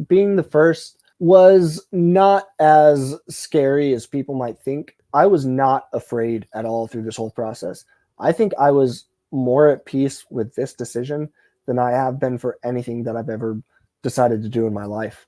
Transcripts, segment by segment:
being the first was not as scary as people might think. I was not afraid at all through this whole process. I think I was more at peace with this decision than I have been for anything that I've ever decided to do in my life.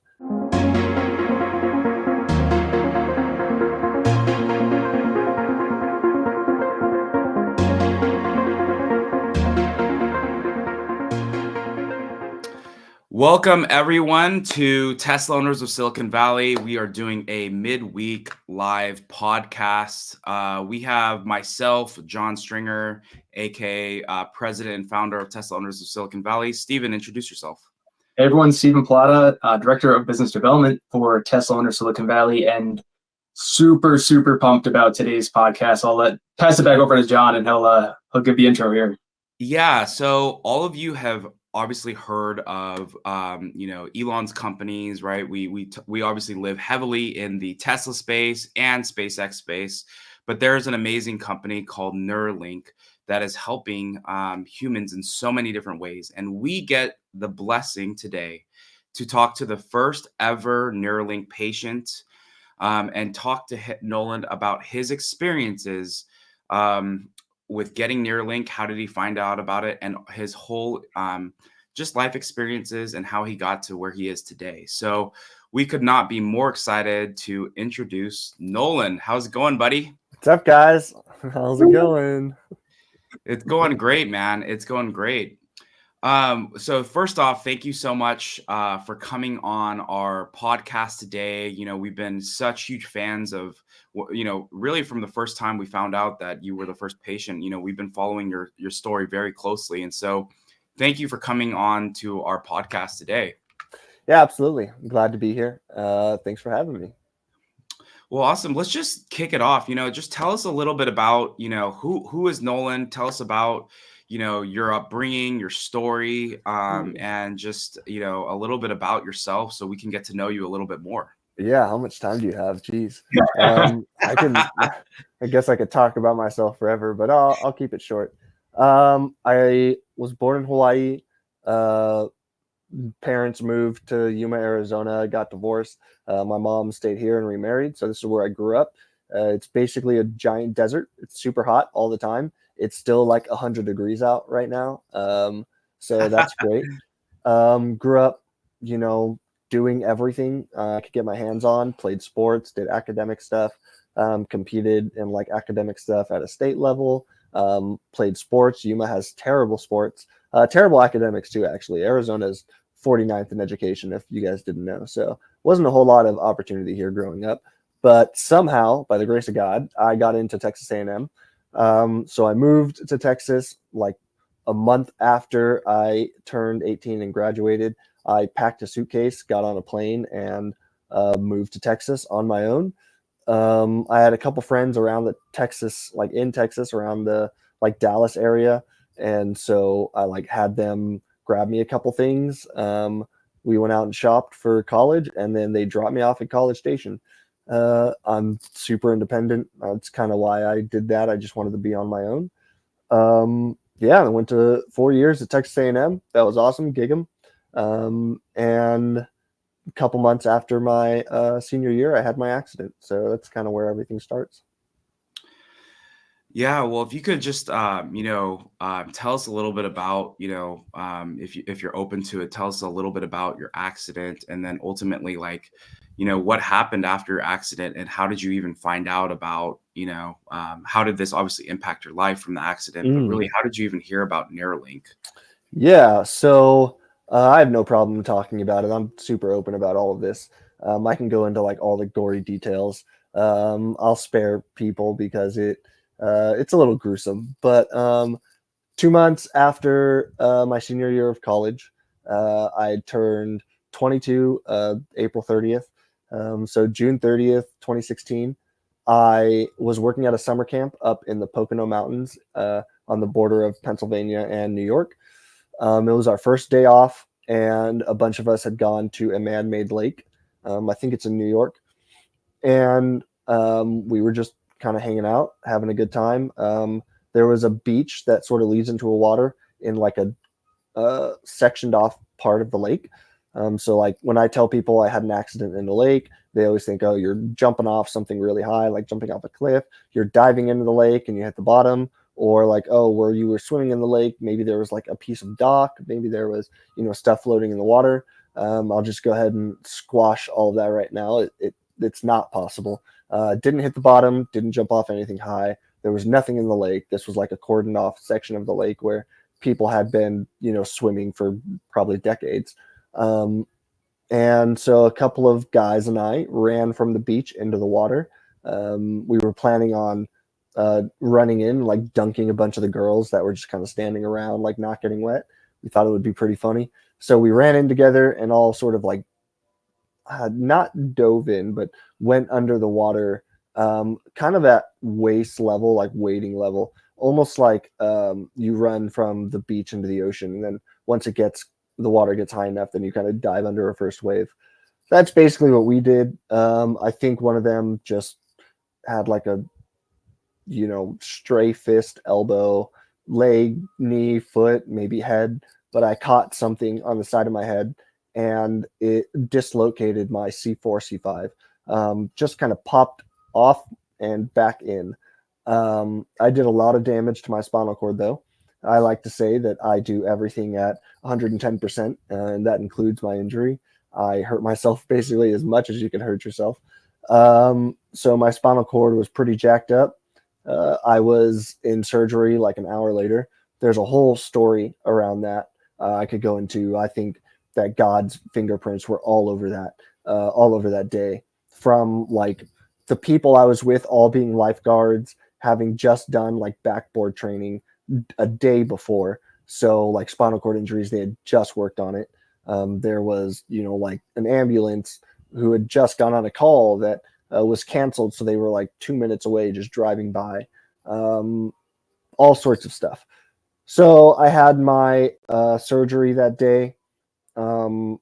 Welcome, everyone, to Tesla Owners of Silicon Valley. We are doing a midweek live podcast. We have myself, John Stringer, aka President and Founder of Tesla Owners of Silicon Valley. Steven, introduce yourself. Hey everyone, Steven Plata, Director of Business Development for Tesla Owners Silicon Valley, and super pumped about today's podcast. I'll pass it back over to John, and he'll give the intro here. Yeah, so all of you have obviously heard of Elon's companies, right? We obviously live heavily in the Tesla space and SpaceX space, but there's an amazing company called NEURALINK that is helping humans in so many different ways. And we get the blessing today to talk to the first ever NEURALINK patient and talk to Noland about his experiences with getting NEURALINK. How did he find out about it, and his whole just life experiences and how he got to where he is today. So we could not be more excited to introduce Noland. How's it going, buddy? What's up, guys? How's it going? It's going great, man. It's going great. So first off, thank you so much for coming on our podcast today. We've been such huge fans of, really from the first time we found out that you were the first patient. We've been following your story very closely. And so thank you for coming on to our podcast today. Yeah, absolutely. I'm glad to be here. Thanks for having me. Well, awesome. Let's just kick it off. Just tell us a little bit about, who is Noland? Tell us about, your upbringing, your story, and just, a little bit about yourself so we can get to know you a little bit more. Yeah. How much time do you have? Jeez. I guess I could talk about myself forever, but I'll keep it short. I was born in Hawaii. Parents moved to Yuma, Arizona, got divorced. My mom stayed here and remarried. So this is where I grew up. It's basically a giant desert. It's super hot all the time. It's still like 100 degrees out right now. So that's great. Grew up, doing everything I could get my hands on, played sports, did academic stuff, competed in like academic stuff at a state level, played sports. Yuma has terrible sports, terrible academics too, actually. Arizona's 49th in education, if you guys didn't know. So wasn't a whole lot of opportunity here growing up, but somehow, by the grace of God, I got into Texas A&M. So I moved to Texas like a month after I turned 18 and graduated. I packed a suitcase, got on a plane, and moved to Texas on my own. I had a couple friends around in Texas, around the like Dallas area. And so I like had them grab me a couple things. We went out and shopped for college, and then they dropped me off at College Station. I'm super independent. That's kind of why I did that. I just wanted to be on my own. I went to 4 years at Texas A&M. That was awesome. Gig 'em. And a couple months after my senior year, I had my accident. So that's kind of where everything starts. Yeah, well, if you could just, tell us a little bit about, if you're open to it, tell us a little bit about your accident, and then ultimately, what happened after your accident, and how did you even find out about, how did this obviously impact your life from the accident, but really, how did you even hear about NEURALINK? Yeah, so I have no problem talking about it. I'm super open about all of this. I can go into like all the gory details. I'll spare people because it's a little gruesome. But 2 months after my senior year of college, I turned 22, April 30th. So June 30th, 2016, I was working at a summer camp up in the Pocono Mountains on the border of Pennsylvania and New York. It was our first day off, and a bunch of us had gone to a man-made lake. I think it's in New York. And we were just kind of hanging out, having a good time. There was a beach that sort of leads into a water in like a sectioned off part of the lake. So like when I tell people I had an accident in the lake, they always think, oh, you're jumping off something really high, like jumping off a cliff. You're diving into the lake and you hit the bottom. Or like, oh, where you were swimming in the lake, maybe there was like a piece of dock, maybe there was, stuff floating in the water. I'll just go ahead and squash all of that right now. It's not possible. Didn't hit the bottom, didn't jump off anything high. There was nothing in the lake. This was like a cordoned off section of the lake where people had been, swimming for probably decades. And so a couple of guys and I ran from the beach into the water. We were planning on running in, like dunking a bunch of the girls that were just kind of standing around, like not getting wet. We thought it would be pretty funny. So we ran in together and all sort of like not dove in, but went under the water, kind of at waist level, like wading level, almost like you run from the beach into the ocean. And then once the water gets high enough, then you kind of dive under a first wave. That's basically what we did. I think one of them just had like a, stray fist, elbow, leg, knee, foot, maybe head, but I caught something on the side of my head and it dislocated my C4, C5. Just kind of popped off and back in. I did a lot of damage to my spinal cord though. I like to say that I do everything at 110%, and that includes my injury. I hurt myself basically as much as you can hurt yourself. So my spinal cord was pretty jacked up. I was in surgery like an hour later. There's a whole story around that I could go into. I think that God's fingerprints were all over that day, from like the people I was with all being lifeguards, having just done like backboard training a day before. So like spinal cord injuries, they had just worked on it. There was, like an ambulance who had just gone on a call that was canceled. So they were like 2 minutes away, just driving by, all sorts of stuff. So I had my surgery that day, and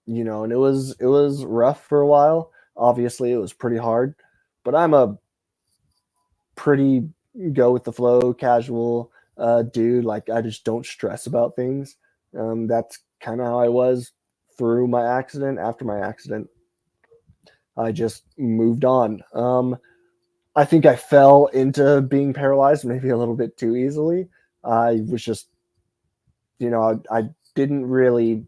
it was rough for a while. Obviously it was pretty hard, but I'm a pretty go with the flow, casual dude. Like I just don't stress about things. That's kind of how I was through my accident. After my accident, I just moved on. I think I fell into being paralyzed maybe a little bit too easily. I was just, I didn't really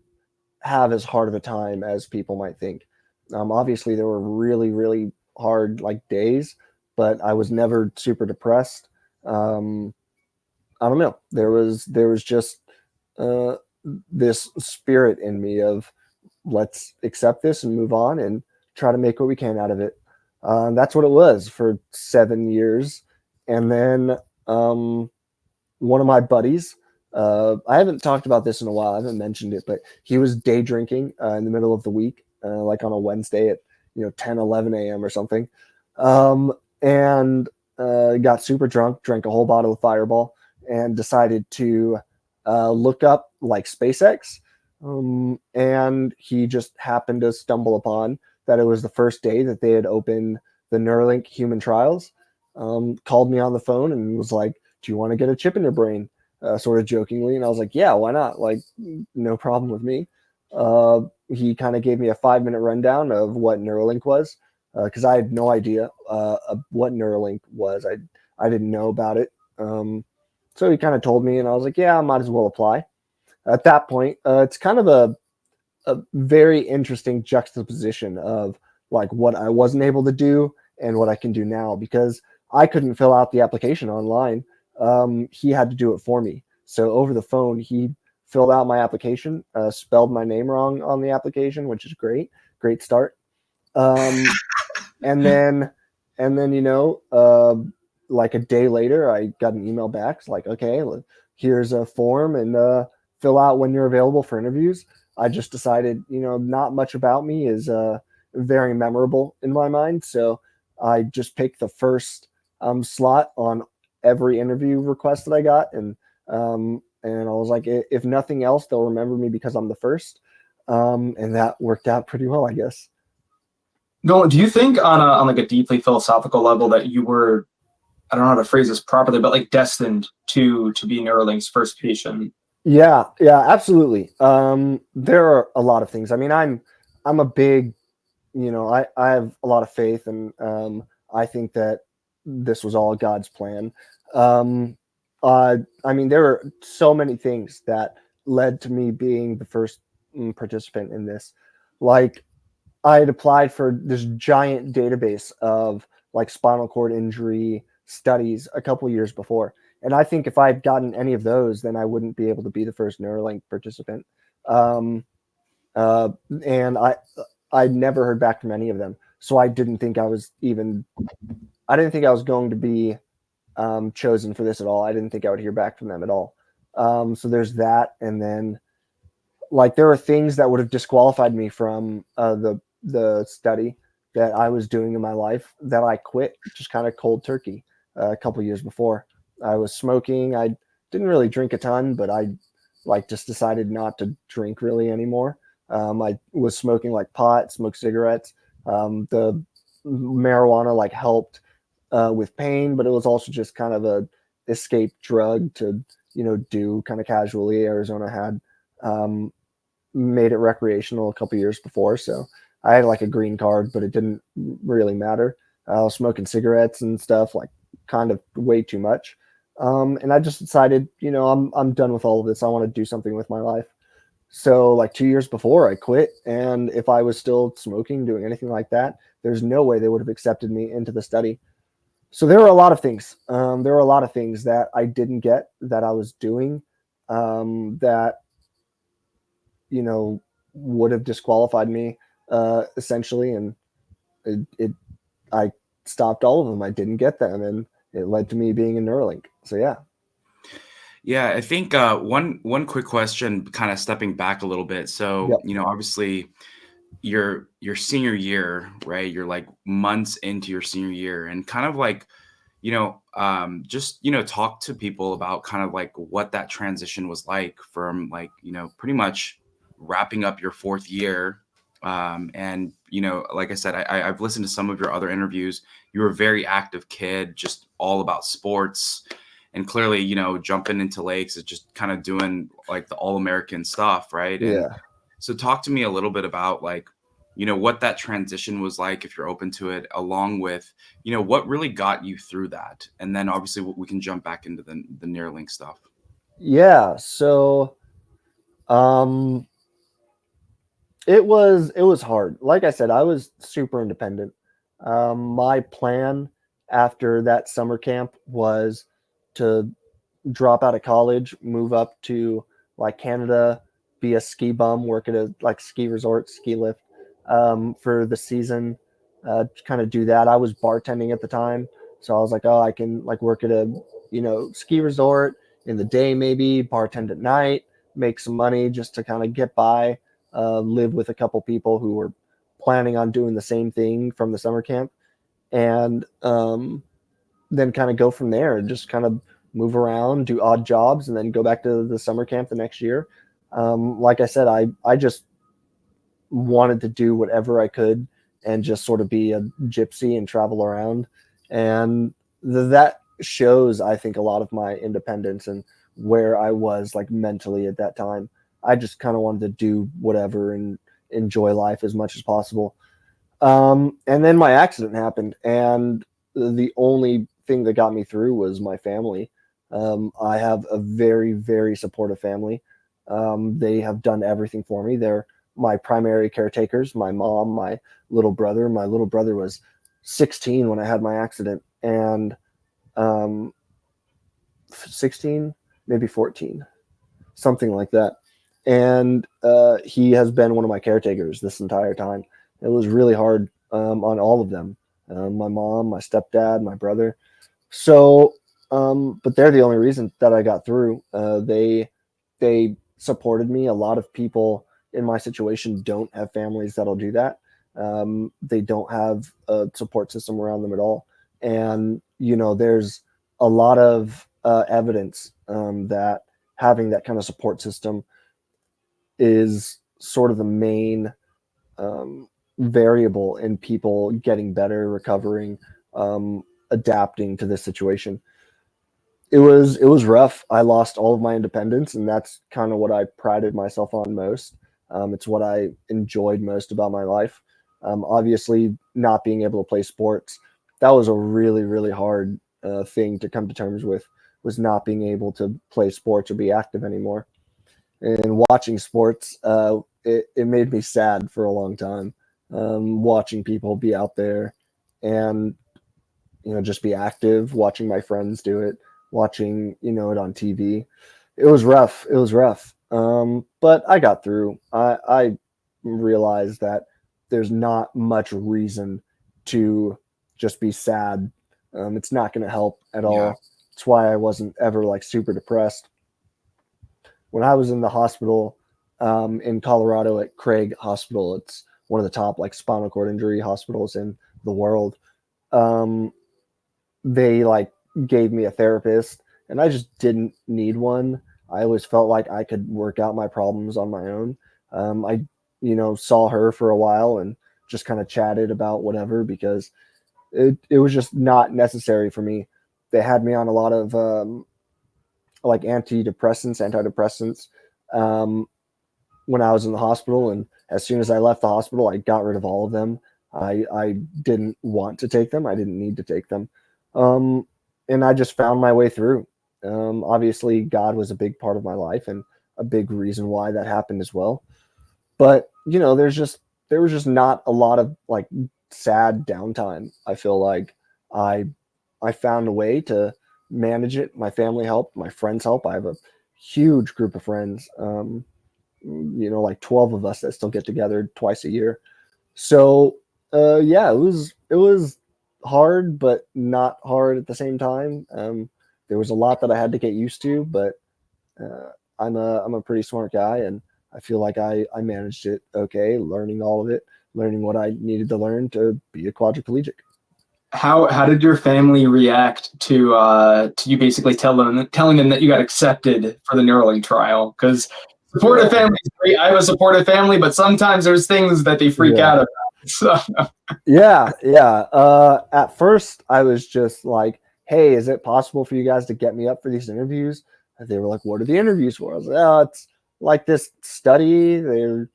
have as hard of a time as people might think. Obviously there were really, really hard like days, but I was never super depressed. I don't know. There was just this spirit in me of let's accept this and move on and try to make what we can out of it. That's what it was for 7 years. And then one of my buddies, I haven't talked about this in a while. I haven't mentioned it, but he was day drinking in the middle of the week, like on a Wednesday at 10, 11 a.m. or something, and got super drunk, drank a whole bottle of Fireball, and decided to look up like SpaceX. And he just happened to stumble upon that it was the first day that they had opened the Neuralink human trials. Called me on the phone and was like, do you want to get a chip in your brain? Sort of jokingly. And I was like, yeah, why not? Like, no problem with me. He kind of gave me a 5-minute rundown of what Neuralink was, because I had no idea what Neuralink was. I didn't know about it. So he kind of told me, and I was like, yeah, I might as well apply. At that point, it's kind of a very interesting juxtaposition of like what I wasn't able to do and what I can do now, because I couldn't fill out the application online. He had to do it for me. So over the phone, he filled out my application, spelled my name wrong on the application, which is great start. And then, like a day later, I got an email back. It's like, okay, here's a form and fill out when you're available for interviews. I just decided, not much about me is very memorable in my mind. So I just picked the first slot on every interview request that I got. And I was like, if nothing else, they'll remember me because I'm the first. And that worked out pretty well, I guess. Nolan, do you think on like a deeply philosophical level that you were, I don't know how to phrase this properly, but like destined to be Neuralink's first patient? Yeah, yeah, absolutely. There are a lot of things. I mean, I'm a big, I have a lot of faith, and I think that this was all God's plan. Um, I mean, there are so many things that led to me being the first participant in this. Like, I had applied for this giant database of like spinal cord injury studies a couple years before. And I think if I had gotten any of those, then I wouldn't be able to be the first Neuralink participant. Um, uh, and I never heard back from any of them. So I didn't think I was going to be chosen for this at all. I didn't think I would hear back from them at all. So there's that. And then like there were things that would have disqualified me from the study that I was doing in my life that I quit just kind of cold turkey a couple years before. I was smoking. I didn't really drink a ton, but I like just decided not to drink really anymore. I was smoking like pot, smoked cigarettes. The marijuana like helped with pain, but it was also just kind of a escape drug to do kind of casually. Arizona had made it recreational a couple years before, so I had like a green card, but it didn't really matter. I was smoking cigarettes and stuff, like kind of way too much. And I just decided, I'm done with all of this. I want to do something with my life. So like 2 years before I quit, and if I was still smoking, doing anything like that, there's no way they would have accepted me into the study. So there were a lot of things. There were a lot of things that I didn't get that I was doing that would have disqualified me essentially, and it I stopped all of them. I didn't get them, and it led to me being in Neuralink. So yeah. Yeah, I think one quick question, kind of stepping back a little bit. So, Yep. obviously your senior year, right? You're like months into your senior year, and kind of like, just talk to people about kind of like what that transition was like from like, pretty much wrapping up your fourth year. And like I said, I've listened to some of your other interviews. You were a very active kid, just all about sports, and clearly, jumping into lakes is just kind of doing like the all-American stuff, right? And Yeah. so talk to me a little bit about like, what that transition was like, if you're open to it, along with, what really got you through that. And then obviously we can jump back into the Neuralink stuff. Yeah. So um it was hard. Like I said, I was super independent. My plan after that summer camp was to drop out of college, move up to like Canada, be a ski bum, work at a like ski resort, ski lift for the season, kind of do that. I was bartending at the time, so I was like, oh, I can like work at a ski resort in the day, maybe bartend at night, make some money just to kind of get by, live with a couple people who were planning on doing the same thing from the summer camp, and then kind of go from there and just kind of move around, do odd jobs, and then go back to the summer camp the next year. Like I said, I just wanted to do whatever I could and just sort of be a gypsy and travel around. And that shows, I think, a lot of my independence and where I was like mentally at that time. I just kind of wanted to do whatever and enjoy life as much as possible. And then my accident happened, and the only thing that got me through was my family. I have a very, very supportive family. They have done everything for me. They're my primary caretakers, my mom, my little brother. My little brother was 16 when I had my accident, and um, 16, maybe 14, something like that. And he has been one of my caretakers this entire time. It was really hard on all of them, my mom, my stepdad, my brother. So, but they're the only reason that I got through. They supported me. A lot of people in my situation don't have families that'll do that. They don't have a support system around them at all. And there's a lot of evidence that having that kind of support system is sort of the main variable in people getting better, recovering, adapting to this situation. it was rough. I lost all of my independence, and that's kind of what I prided myself on most. It's what I enjoyed most about my life. Obviously, not being able to play sports, that was a really, really hard thing to come to terms with, was not being able to play sports or be active anymore. And watching sports, it made me sad for a long time. Watching people be out there and just be active, watching my friends do it, watching it on TV. It was rough. It was rough. But I got through. I realized that there's not much reason to just be sad. It's not going to help at Yeah. all. That's why I wasn't ever like super depressed. When I was in the hospital in Colorado at Craig Hospital, it's one of the top like spinal cord injury hospitals in the world. Um, they like gave me a therapist, and I just didn't need one. I always felt like I could work out my problems on my own. I saw her for a while and just kind of chatted about whatever, because it was just not necessary for me. They had me on a lot of like antidepressants um, when I was in the hospital, and as soon as I left the hospital, I got rid of all of them. I didn't want to take them. I didn't need to take them. Um, and I just found my way through. Obviously, God was a big part of my life and a big reason why that happened as well. But there was just not a lot of like sad downtime. I feel like I I found a way to manage it. My family helped, my friends help. I have a huge group of friends. Like 12 of us that still get together twice a year. So yeah, it was hard, but not hard at the same time. There was a lot that I had to get used to, but uh, I'm a pretty smart guy, and I feel like I managed it okay, learning all of it, learning what I needed to learn to be a quadriplegic. How did your family react to you basically telling them that you got accepted for the Neuralink trial? Because supportive Yeah, family is great. I have a supportive family, but sometimes there's things that they freak yeah, out about. So, yeah. At first, I was just like, "Hey, is it possible for you guys to get me up for these interviews?" And they were like, "What are the interviews for?" I was like, "Oh, it's like this study. They're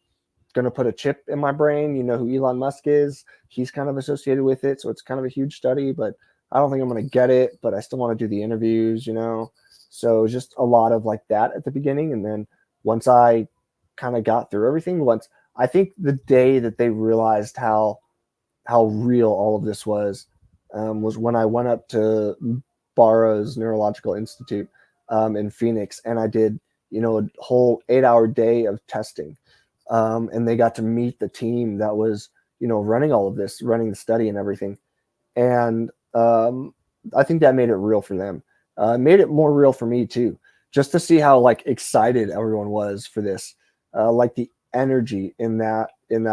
going to put a chip in my brain. You know who Elon Musk is? He's kind of associated with it. So it's kind of a huge study, but I don't think I'm going to get it, but I still want to do the interviews. So just a lot of like that at the beginning. And then once I kind of got through everything, I think the day that they realized how real all of this was when I went up to Barra's Neurological Institute in Phoenix, and I did a whole 8-hour day of testing, and they got to meet the team that was running all of this, running the study and everything, and I think that made it real for them. Made it more real for me too, just to see how like excited everyone was for this. Like the energy in that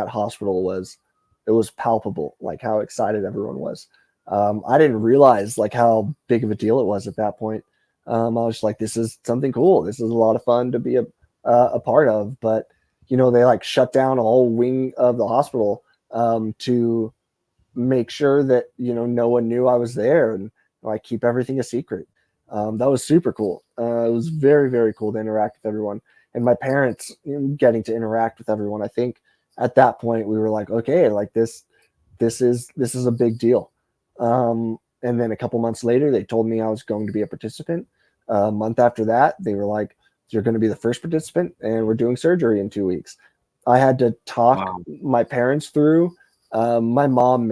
hospital was palpable, like how excited everyone was. I didn't realize like how big of a deal it was at that point. I was just like, this is something cool. This is a lot of fun to be a part of. But they like shut down a whole wing of the hospital to make sure that no one knew I was there, and like keep everything a secret. That was super cool. It was very, very cool to interact with everyone, and my parents getting to interact with everyone. I think at that point we were like, okay, like this is a big deal. And then a couple months later, they told me I was going to be a participant. A month after that, they were like, you're going to be the first participant, and we're doing surgery in 2 weeks. I had to talk Wow. my parents through. My mom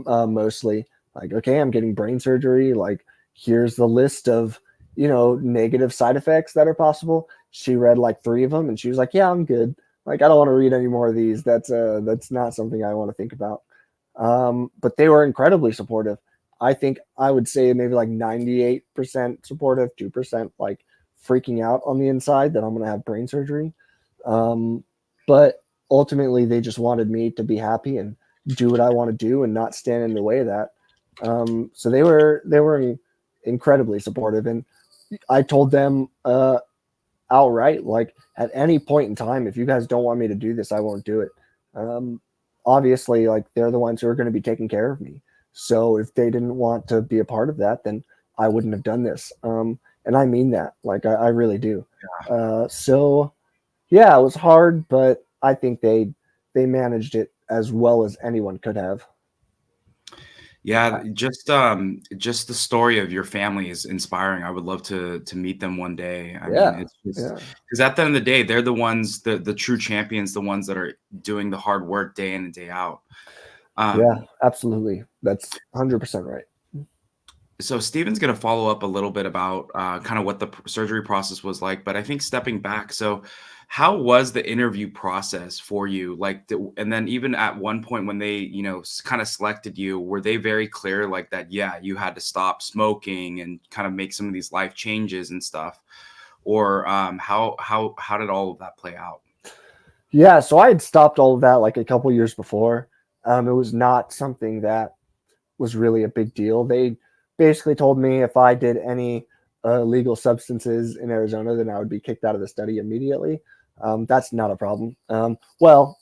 mostly like, okay, I'm getting brain surgery. Like, here's the list of negative side effects that are possible. She read like 3 of them, and she was like, yeah, I'm good. Like, I don't want to read any more of these. That's not something I want to think about. But they were incredibly supportive. I think I would say maybe like 98% supportive, 2% like freaking out on the inside that I'm going to have brain surgery. But ultimately, they just wanted me to be happy and do what I want to do and not stand in the way of that. So they were incredibly supportive, and I told them outright, like, at any point in time, if you guys don't want me to do this, I won't do it. Um, Obviously, like, they're the ones who are going to be taking care of me. So if they didn't want to be a part of that, then I wouldn't have done this. And I mean that, like I really do. So yeah, it was hard, but I think they managed it as well as anyone could have. Yeah, just the story of your family is inspiring. I would love to meet them one day. I mean, Yeah, it's just yeah, because at the end of the day, they're the ones, the true champions, the ones that are doing the hard work day in and day out. yeah, Um, absolutely. That's 100% right. so Steven's going to follow up a little bit about kind of what the surgery process was like, but I think stepping back, so how was the interview process for you? Like, and then even at one point when they, kind of selected you, were they very clear like that? Yeah, you had to stop smoking and kind of make some of these life changes and stuff, or how did all of that play out? Yeah, so I had stopped all of that like a couple years before. It was not something that was really a big deal. They basically told me if I did any illegal substances in Arizona, then I would be kicked out of the study immediately. That's not a problem. Well,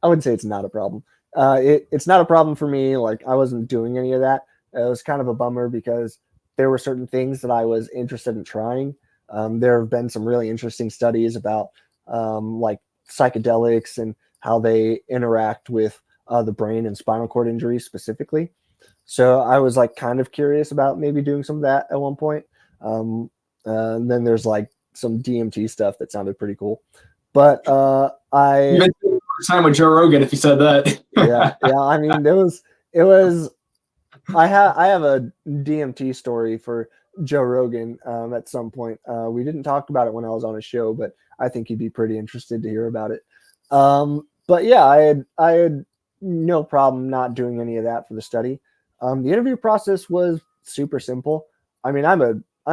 I wouldn't say it's not a problem. It's not a problem for me. Like I wasn't doing any of that. It was kind of a bummer because there were certain things that I was interested in trying. There have been some really interesting studies about like psychedelics and how they interact with the brain and spinal cord injuries specifically. So I was like kind of curious about maybe doing some of that at one point. And then there's like some DMT stuff that sounded pretty cool. But You guys spent time with Joe Rogan if you said that. yeah. I mean, it was. I have a DMT story for Joe Rogan at some point. We didn't talk about it when I was on a show, but I think he'd be pretty interested to hear about it. But yeah, I had no problem not doing any of that for the study. The interview process was super simple. I mean, I'm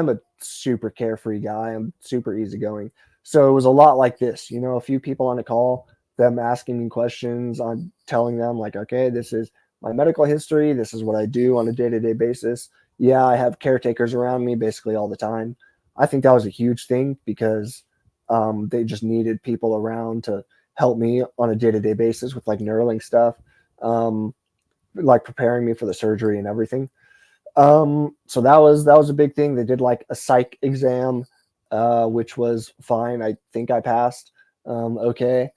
a super carefree guy. I'm super easygoing. So it was a lot like this, a few people on a call, them asking me questions. I'm telling them like, okay, this is my medical history. This is what I do on a day-to-day basis. Yeah, I have caretakers around me basically all the time. I think that was a huge thing because they just needed people around to help me on a day-to-day basis with like Neuralink stuff, um, like preparing me for the surgery and everything. So that was a big thing. They did like a psych exam, which was fine. I think I passed. Okay.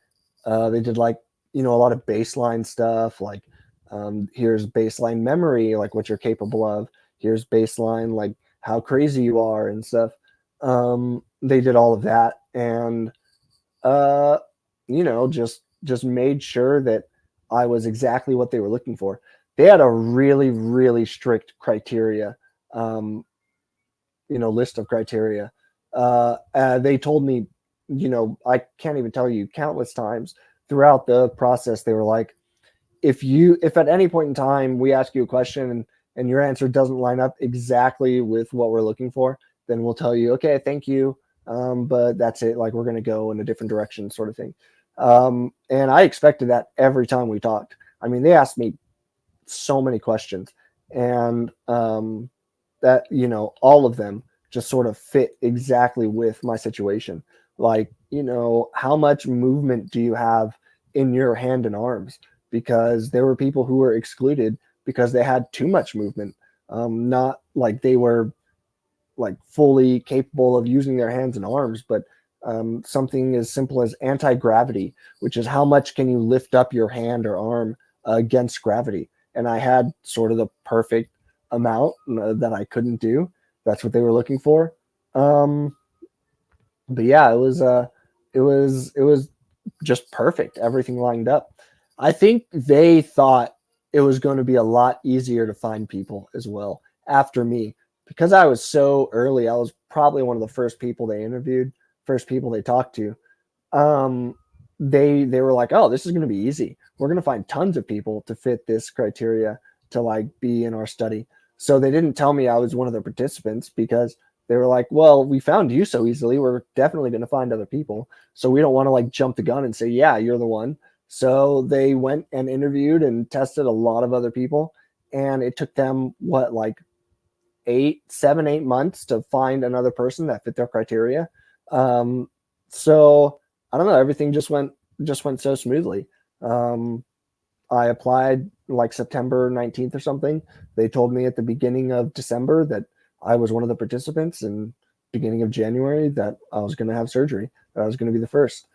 They did like a lot of baseline stuff, like here's baseline memory, like what you're capable of. Here's baseline, like how crazy you are and stuff. They did all of that, and uh, just made sure that I was exactly what they were looking for. They had a really, really strict criteria, um, list of criteria. They told me, I can't even tell you countless times throughout the process, they were like, if at any point in time we ask you a question and your answer doesn't line up exactly with what we're looking for, then we'll tell you, okay, thank you. But that's it. Like we're going to go in a different direction sort of thing. And I expected that every time we talked. I mean, they asked me so many questions and that, all of them just sort of fit exactly with my situation. Like, how much movement do you have in your hand and arms? Because there were people who were excluded because they had too much movement. Not like they were like fully capable of using their hands and arms, but something as simple as anti-gravity, which is how much can you lift up your hand or arm against gravity. And I had sort of the perfect amount that I couldn't do. That's what they were looking for. But yeah, it was just perfect. Everything lined up. I think they thought it was going to be a lot easier to find people as well after me because I was so early. I was probably one of the first people they interviewed, first people they talked to. Um, they were like, "Oh, this is going to be easy. We're going to find tons of people to fit this criteria to like be in our study." So they didn't tell me I was one of the participants because they were like, "Well, we found you so easily. We're definitely going to find other people. So we don't want to like jump the gun and say, yeah, you're the one." So they went and interviewed and tested a lot of other people, and it took them what like 8 7 8 months to find another person that fit their criteria. So I don't know, everything just went so smoothly. um, I applied like September 19th or something. They told me at the beginning of December that I was one of the participants, and beginning of January that I was going to have surgery, that I was going to be the first.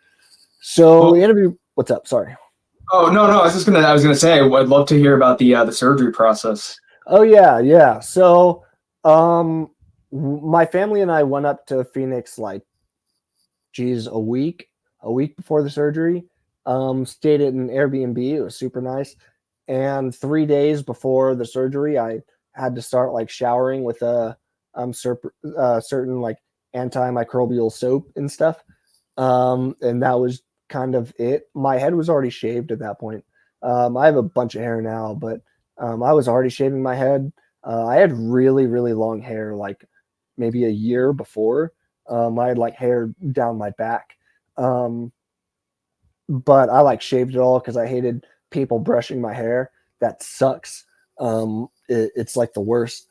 So the interview, what's up? Sorry. Oh, no, I was gonna say, I'd love to hear about the surgery process. Oh yeah. So, my family and I went up to Phoenix like, geez, a week before the surgery. Stayed at an Airbnb. It was super nice. And 3 days before the surgery, I had to start like showering with a certain like antimicrobial soap and stuff. And that was kind of it. My head was already shaved at that point. I have a bunch of hair now, but I was already shaving my head. I had really, really long hair, like maybe a year before. I had like hair down my back. But I like shaved it all because I hated people brushing my hair. That sucks. It's like the worst.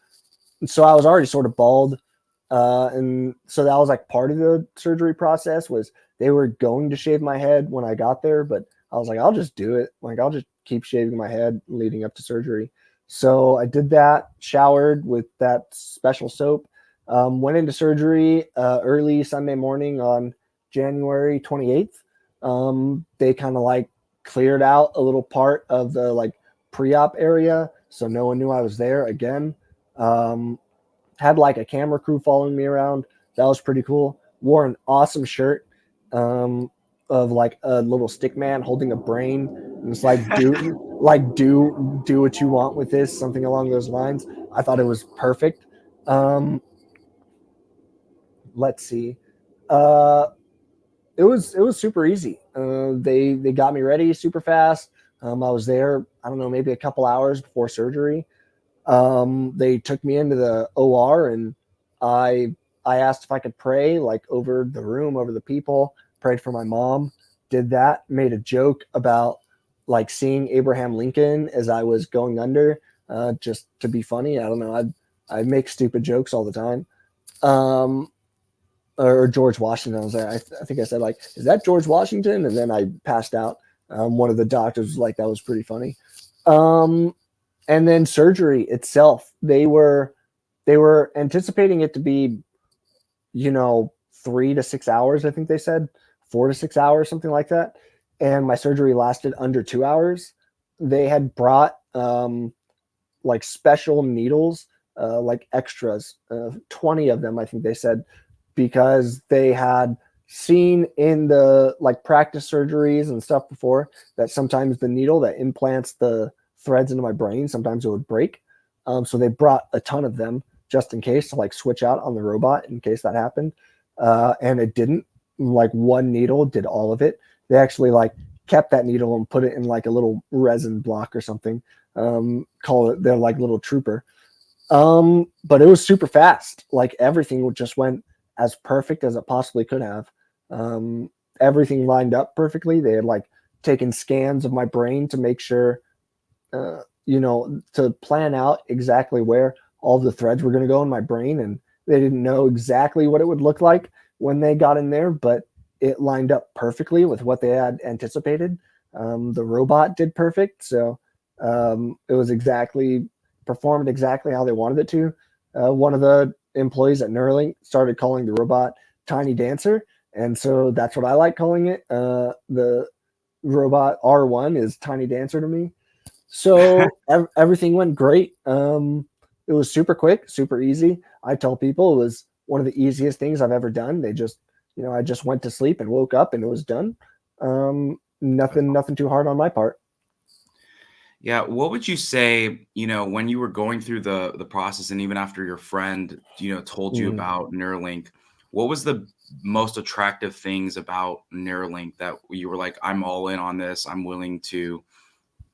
So I was already sort of bald. And so that was like part of the surgery process was they were going to shave my head when I got there, but I was like, I'll just do it. Like, I'll just keep shaving my head leading up to surgery. So I did that, showered with that special soap, went into surgery early Sunday morning on January 28th. They kind of like cleared out a little part of the like pre-op area. So no one knew I was there again. Had like a camera crew following me around. That was pretty cool. Wore an awesome shirt of like a little stick man holding a brain. And it's like do what you want with this, something along those lines. I thought it was perfect. Let's see. Uh, it was super easy. They got me ready super fast. I was there, I don't know, maybe a couple hours before surgery. They took me into the OR and I asked if I could pray like over the room, over the people, prayed for my mom, did that, made a joke about like seeing Abraham Lincoln as I was going under, just to be funny. I don't know. I make stupid jokes all the time. Or George Washington. I was there. I think I said like, is that George Washington? And then I passed out. One of the doctors was like, that was pretty funny. And then surgery itself, they were anticipating it to be, 3 to 6 hours. I think they said 4 to 6 hours, something like that. And my surgery lasted under 2 hours. They had brought like special needles, like extras, 20 of them, I think they said, because they had seen in the like practice surgeries and stuff before that sometimes the needle that implants the threads into my brain, sometimes it would break. So they brought a ton of them just in case to like switch out on the robot in case that happened. And it didn't. Like one needle did all of it. They actually like kept that needle and put it in like a little resin block or something. Call it their like little trooper. But it was super fast. Like everything just went as perfect as it possibly could have. Everything lined up perfectly. They had like taken scans of my brain to make sure, to plan out exactly where all the threads were going to go in my brain. And they didn't know exactly what it would look like when they got in there, but it lined up perfectly with what they had anticipated. The robot did perfect. So it was performed exactly how they wanted it to. One of the employees at NEURALINK started calling the robot Tiny Dancer. And so that's what I like calling it. The robot R1 is Tiny Dancer to me. So everything went great. It was super quick, super easy. I tell people it was one of the easiest things I've ever done. They just, I just went to sleep and woke up and it was done. Nothing too hard on my part. Yeah. What would you say, when you were going through the process and even after your friend, told you about NEURALINK, what was the most attractive things about NEURALINK that you were like, I'm all in on this. I'm willing to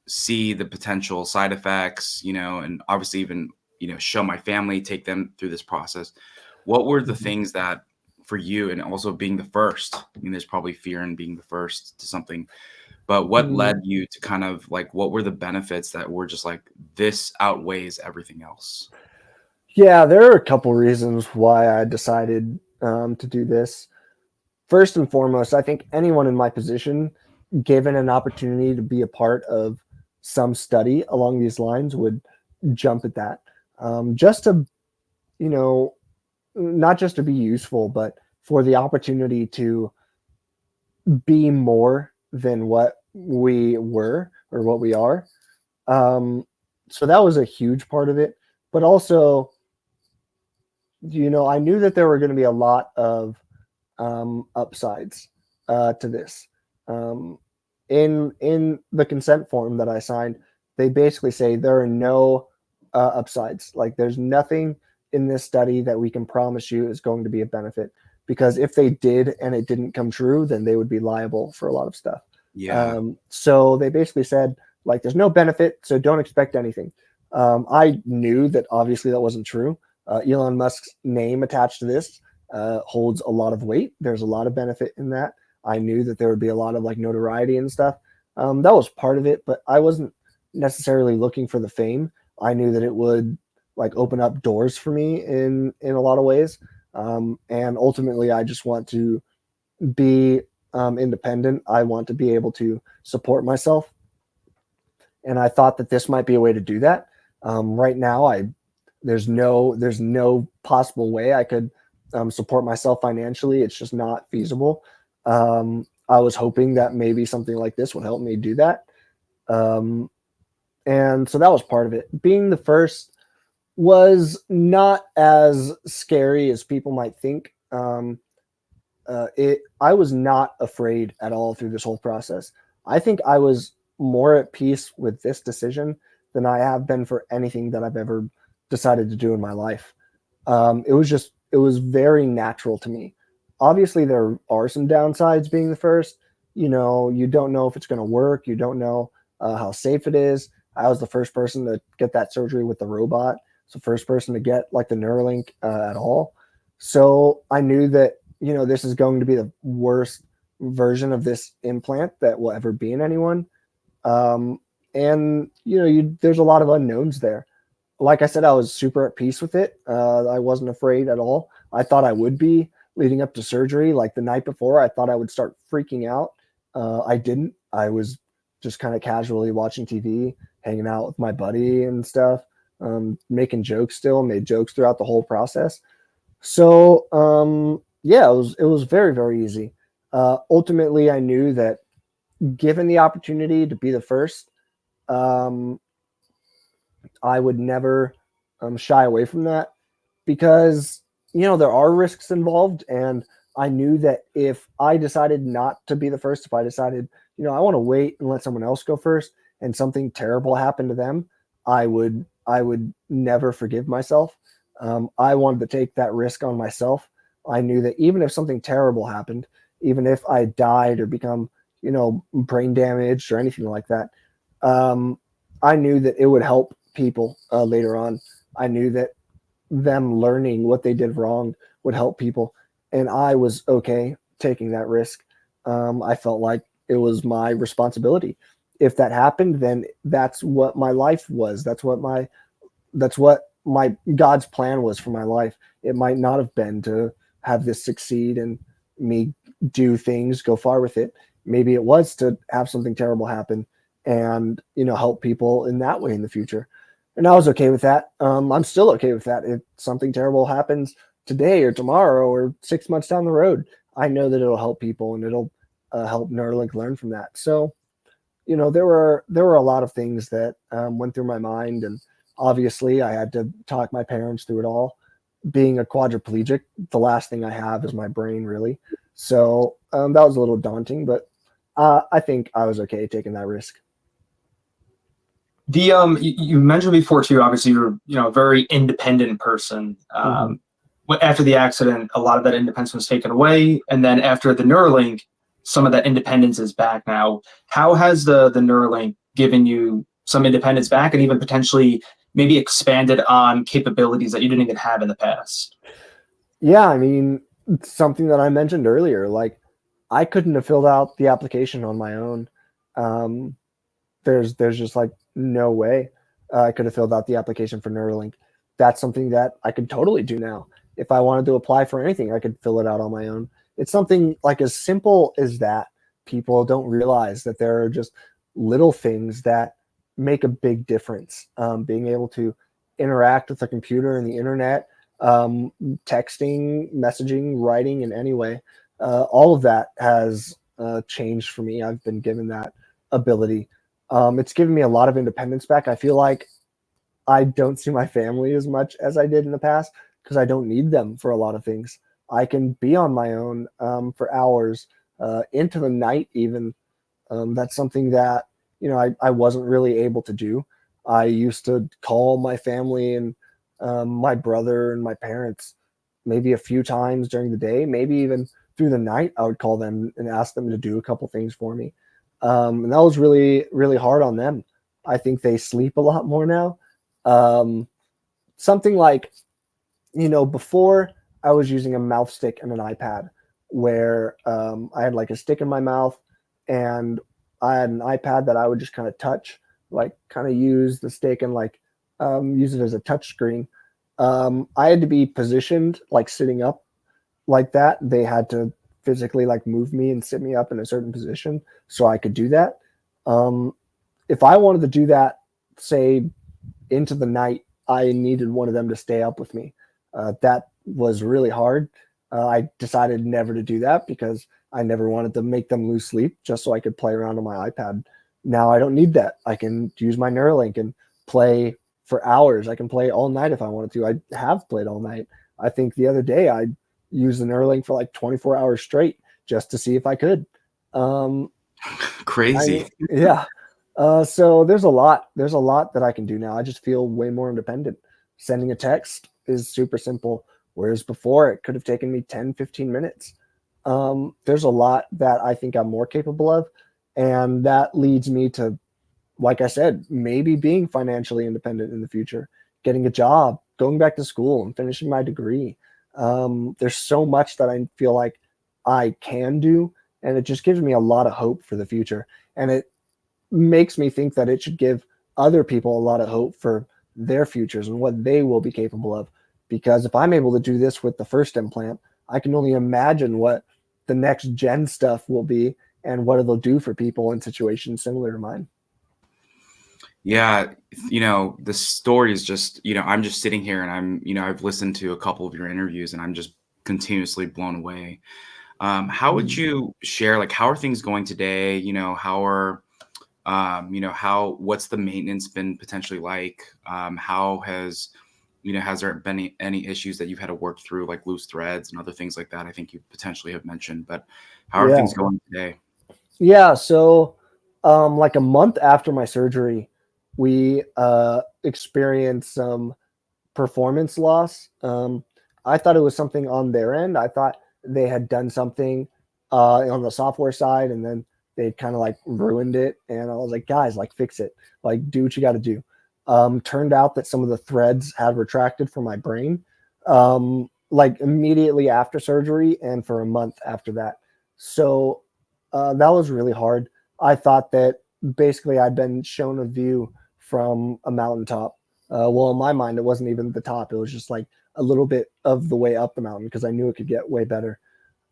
see the potential side effects, and obviously even, show my family, take them through this process. What were the things that for you, and also being the first, I mean, there's probably fear in being the first to something, but what led you to kind of like, what were the benefits that were just like, this outweighs everything else? Yeah, there are a couple reasons why I decided to do this. First and foremost, I think anyone in my position, given an opportunity to be a part of some study along these lines, would jump at that. Just to, not just to be useful, but for the opportunity to be more than what we were or what we are. So that was a huge part of it. But also, I knew that there were going to be a lot of upsides to this. In the consent form that I signed, they basically say there are no upsides. Like there's nothing in this study that we can promise you is going to be a benefit, because if they did and it didn't come true, then they would be liable for a lot of stuff. Yeah. So they basically said, like, there's no benefit, so don't expect anything. I knew that obviously that wasn't true. Elon Musk's name attached to this holds a lot of weight. There's a lot of benefit in that. I knew that there would be a lot of like notoriety and stuff. That was part of it, but I wasn't necessarily looking for the fame. I knew that it would like open up doors for me in a lot of ways. And ultimately, I just want to be independent. I want to be able to support myself. And I thought that this might be a way to do that. Right now, there's no possible way I could support myself financially. It's just not feasible. I was hoping that maybe something like this would help me do that. And so that was part of it. Being the first was not as scary as people might think. I was not afraid at all through this whole process. I think I was more at peace with this decision than I have been for anything that I've ever decided to do in my life. It was very natural to me. Obviously, there are some downsides being the first. You don't know if it's going to work. You don't know how safe it is. I was the first person to get that surgery with the robot. It's the first person to get like the Neuralink at all. So I knew that, this is going to be the worst version of this implant that will ever be in anyone. And there's a lot of unknowns there. Like I said, I was super at peace with it. I wasn't afraid at all. I thought I would be leading up to surgery. Like the night before, I thought I would start freaking out. I didn't. I was just kind of casually watching TV, hanging out with my buddy and stuff, making jokes still, made jokes throughout the whole process. So, yeah, it was very, very easy. Ultimately, I knew that given the opportunity to be the first, I would never shy away from that, because, there are risks involved. And I knew that if I decided not to be the first, if I decided, I want to wait and let someone else go first and something terrible happened to them, I would never forgive myself. I wanted to take that risk on myself. I knew that even if something terrible happened, even if I died or become, brain damaged or anything like that, I knew that it would help people later on. I knew that them learning what they did wrong would help people. And I was okay taking that risk. I felt like it was my responsibility. If that happened, then that's what my life was. That's what my God's plan was for my life. It might not have been to have this succeed and me do things, go far with it. Maybe it was to have something terrible happen and, help people in that way in the future. And I was okay with that. I'm still okay with that. If something terrible happens today or tomorrow or 6 months down the road, I know that it'll help people and it'll help Neuralink learn from that. So, there were a lot of things that went through my mind, and obviously I had to talk my parents through it all. Being a quadriplegic, the last thing I have is my brain, really. So that was a little daunting, but I think I was okay taking that risk. You mentioned before too, obviously you're a very independent person. After the accident, a lot of that independence was taken away, and then after the Neuralink, some of that independence is back now. How has the Neuralink given you some independence back, and even potentially maybe expanded on capabilities that you didn't even have in the past? Yeah, I mean, it's something that I mentioned earlier. Like, I couldn't have filled out the application on my own. There's just like no way I could have filled out the application for Neuralink. That's something that I could totally do now. If I wanted to apply for anything, I could fill it out on my own. It's something like as simple as that. People don't realize that there are just little things that make a big difference. Being able to interact with the computer and the internet, texting, messaging, writing in any way. All of that has changed for me. I've been given that ability. It's given me a lot of independence back. I feel like I don't see my family as much as I did in the past because I don't need them for a lot of things. I can be on my own for hours, into the night even. That's something that, I wasn't really able to do. I used to call my family and my brother and my parents maybe a few times during the day, maybe even through the night. I would call them and ask them to do a couple things for me. And that was really, really hard on them. I think they sleep a lot more now. Um, Something like, before I was using a mouth stick and an iPad where I had like a stick in my mouth and I had an iPad that I would just kind of touch, like kind of use the stick and like use it as a touch screen. I had to be positioned like sitting up like that. They had to physically like move me and sit me up in a certain position so I could do that. Um, if I wanted to do that, say into the night, I needed one of them to stay up with me. That was really hard. I decided never to do that because I never wanted to make them lose sleep just so I could play around on my iPad. Now I don't need that. I can use my Neuralink and play for hours. I can play all night if I wanted to. I have played all night. I think the other day I used the Neuralink for like 24 hours straight just to see if I could. Um, Crazy. yeah. So there's a lot that I can do now. I just feel way more independent. Sending a text is super simple, whereas before it could have taken me 10, 15 minutes. There's a lot that I think I'm more capable of. And that leads me to, like I said, maybe being financially independent in the future, getting a job, going back to school and finishing my degree. There's so much that I feel like I can do, and it just gives me a lot of hope for the future. And it makes me think that it should give other people a lot of hope for their futures and what they will be capable of. Because if I'm able to do this with the first implant, I can only imagine what the next gen stuff will be and what it'll do for people in situations similar to mine. Yeah, the story is just, I'm just sitting here and I've listened to a couple of your interviews and I'm just continuously blown away. How would you share, like, how are things going today? What's the maintenance been potentially like? How has there been any issues that you've had to work through, like loose threads and other things like that? I think you potentially have mentioned, but how are Yeah. things going today? Yeah. So, like a month after my surgery, we experienced some performance loss. I thought it was something on their end. I thought they had done something on the software side, and then they kind of like ruined it. And I was like, guys, like fix it, like do what you got to do. Turned out that some of the threads had retracted from my brain, like immediately after surgery, and for a month after that. So that was really hard. I thought that basically I'd been shown a view from a mountaintop. Well, in my mind, it wasn't even the top. It was just like a little bit of the way up the mountain because I knew it could get way better.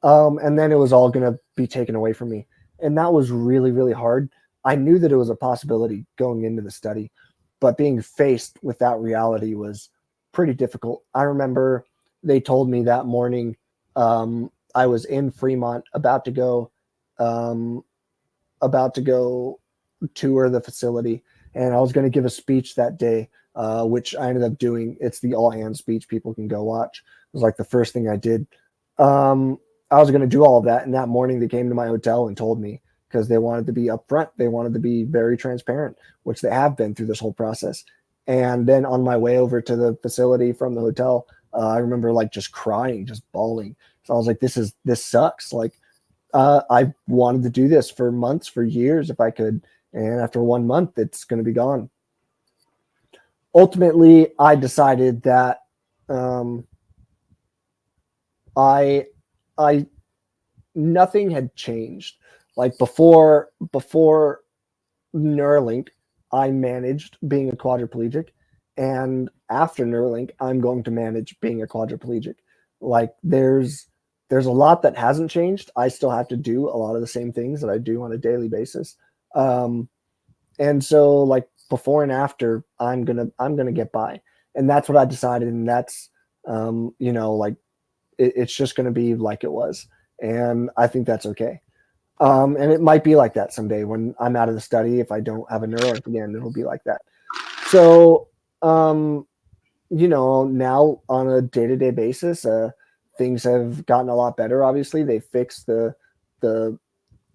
And then it was all going to be taken away from me. And that was really, really hard. I knew that it was a possibility going into the study, but being faced with that reality was pretty difficult. I remember they told me that morning, I was in Fremont um, about to go tour the facility, and I was going to give a speech that day, which I ended up doing. It's the all hands speech. People can go watch. It was like the first thing I did. I was going to do all of that, and that morning they came to my hotel and told me because they wanted to be upfront. They wanted to be very transparent, which they have been through this whole process. And then on my way over to the facility from the hotel, I remember like just crying, just bawling. So I was like, this sucks. Like, I wanted to do this for months, for years, if I could. And after 1 month, it's going to be gone. Ultimately, I decided that um, I, I, nothing had changed. Like before Neuralink, I managed being a quadriplegic, and after Neuralink, I'm going to manage being a quadriplegic. Like there's a lot that hasn't changed. I still have to do a lot of the same things that I do on a daily basis. Um, and so like before and after, I'm gonna get by, and that's what I decided, and that's Like it's just going to be like it was. And I think that's okay. And it might be like that someday when I'm out of the study. If I don't have a Neuralink again, it'll be like that. So, now on a day-to-day basis, things have gotten a lot better. Obviously, they fixed the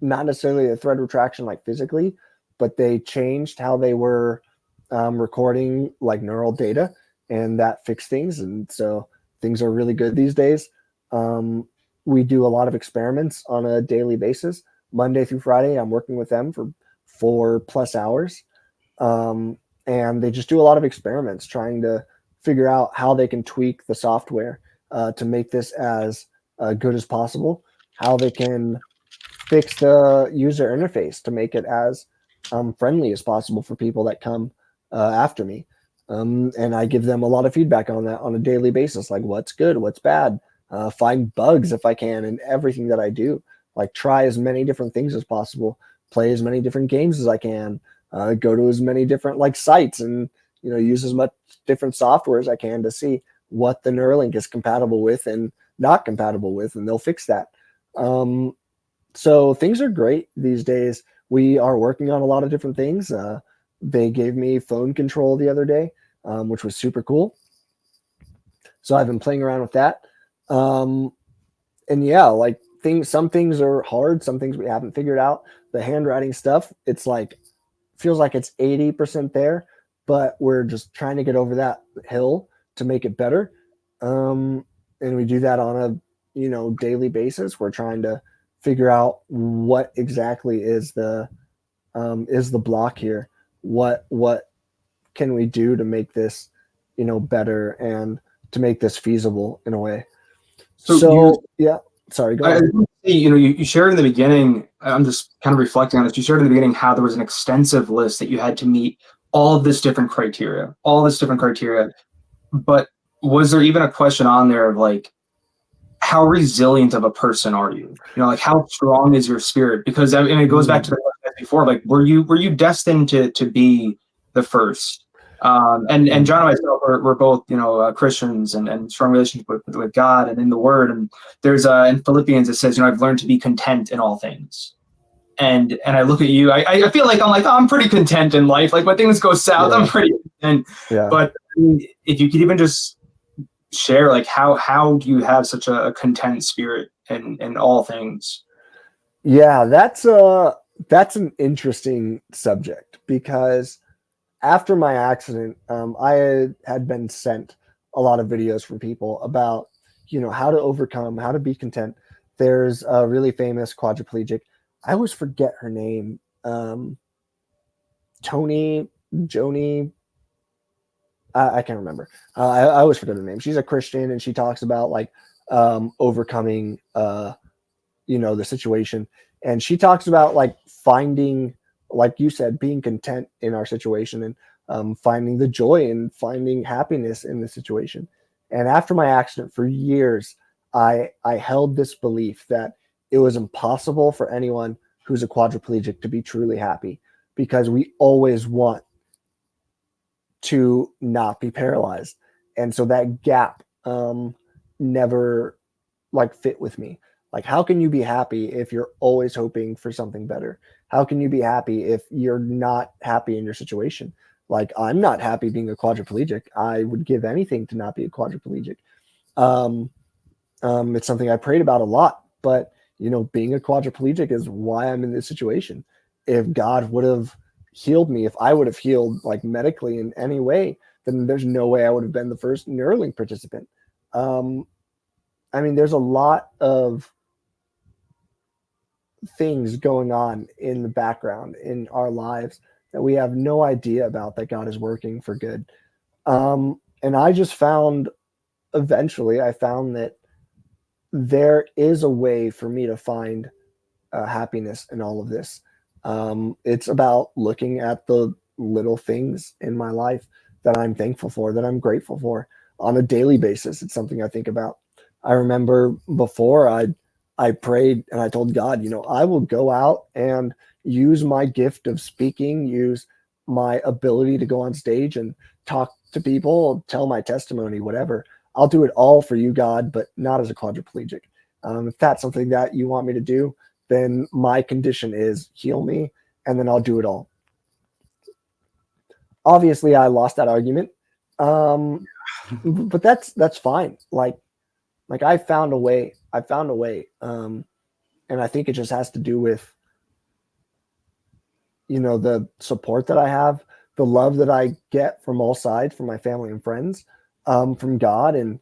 not necessarily the thread retraction like physically, but they changed how they were recording like neural data, and that fixed things. And so things are really good these days. We do a lot of experiments on a daily basis. Monday through Friday, I'm working with them for 4+ hours. And they just do a lot of experiments trying to figure out how they can tweak the software to make this as good as possible, how they can fix the user interface to make it as friendly as possible for people that come after me. And I give them a lot of feedback on that on a daily basis, like what's good, what's bad, find bugs if I can in everything that I do, like try as many different things as possible, play as many different games as I can, go to as many different like sites and use as much different software as I can to see what the Neuralink is compatible with and not compatible with, and they'll fix that. So things are great these days. We are working on a lot of different things. They gave me phone control the other day, which was super cool. So I've been playing around with that. And yeah, like some things are hard. Some things we haven't figured out. The handwriting stuff, it's like, feels like it's 80% there, but we're just trying to get over that hill to make it better. And we do that on a, daily basis. We're trying to figure out what exactly is the block here. What can we do to make this, better and to make this feasible in a way? So yeah, sorry, go ahead. You shared in the beginning, I'm just kind of reflecting on this. You shared in the beginning how there was an extensive list that you had to meet all of this different criteria. But was there even a question on there of like, how resilient of a person are you? Like how strong is your spirit? Because I mean, it goes back to the question before, like, were you destined to be the first? And John and myself we're both Christians and strong relationship with God and in the Word. And there's in Philippians it says I've learned to be content in all things. And I look at you, I feel like I'm pretty content in life. Like when things go south, I'm pretty content. Yeah. But if you could even just share like how do you have such a content spirit in all things? Yeah, that's an interesting subject, because after my accident, I had been sent a lot of videos from people about, how to overcome, how to be content. There's a really famous quadriplegic. I always forget her name. Joni. I can't remember. I always forget her name. She's a Christian, and she talks about like overcoming, the situation. And she talks about like finding, like you said, being content in our situation and finding the joy and finding happiness in the situation. And after my accident, for years, I held this belief that it was impossible for anyone who's a quadriplegic to be truly happy, because we always want to not be paralyzed. And so that gap never like fit with me. Like, how can you be happy if you're always hoping for something better? How can you be happy if you're not happy in your situation? Like, I'm not happy being a quadriplegic. I would give anything to not be a quadriplegic. It's something I prayed about a lot, but being a quadriplegic is why I'm in this situation. If God would have healed me, if I would have healed like medically in any way, then there's no way I would have been the first Neuralink participant. I mean, there's a lot of things going on in the background in our lives that we have no idea about, that God is working for good. And I just found, eventually I found that there is a way for me to find happiness in all of this. It's about looking at the little things in my life that I'm thankful for, that I'm grateful for on a daily basis. It's something I think about. I remember before I prayed and I told God, I will go out and use my gift of speaking, use my ability to go on stage and talk to people, tell my testimony, whatever. I'll do it all for you, God, but not as a quadriplegic. If that's something that you want me to do, then my condition is heal me, and then I'll do it all. Obviously, I lost that argument, but that's fine. Like I found a way. I found a way, and I think it just has to do with the support that I have, the love that I get from all sides, from my family and friends, from God, and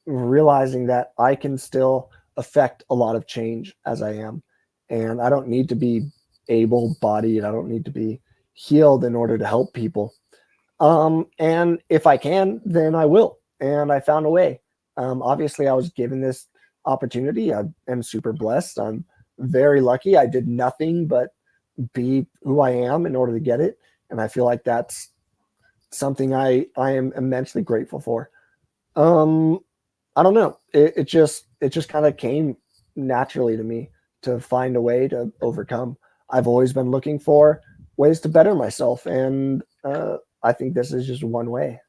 realizing that I can still affect a lot of change as I am. And I don't need to be able-bodied. I don't need to be healed in order to help people. And if I can, then I will. And I found a way. Obviously, I was given this opportunity. I am super blessed. I'm very lucky. I did nothing but be who I am in order to get it. And I feel like that's something I am immensely grateful for. I don't know. It just kind of came naturally to me to find a way to overcome. I've always been looking for ways to better myself, and I think this is just one way.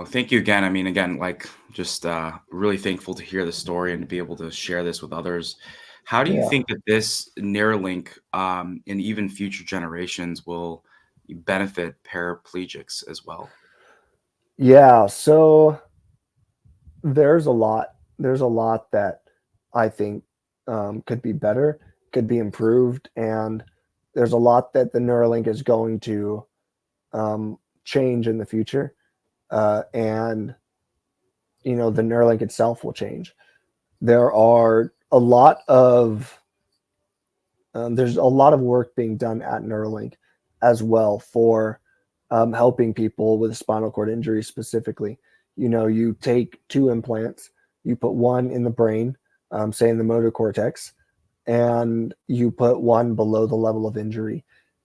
Thank you again. I mean, again, like just really thankful to hear the story and to be able to share this with others. How do you Yeah. think that this Neuralink and even future generations will benefit paraplegics as well? Yeah, so there's a lot. There's a lot that I think could be better, could be improved, and there's a lot that the Neuralink is going to change in the future. And the Neuralink itself will change. There are a lot of there's a lot of work being done at Neuralink as well for helping people with spinal cord injuries specifically. You take two implants, you put one in the brain, say in the motor cortex, and you put one below the level of injury,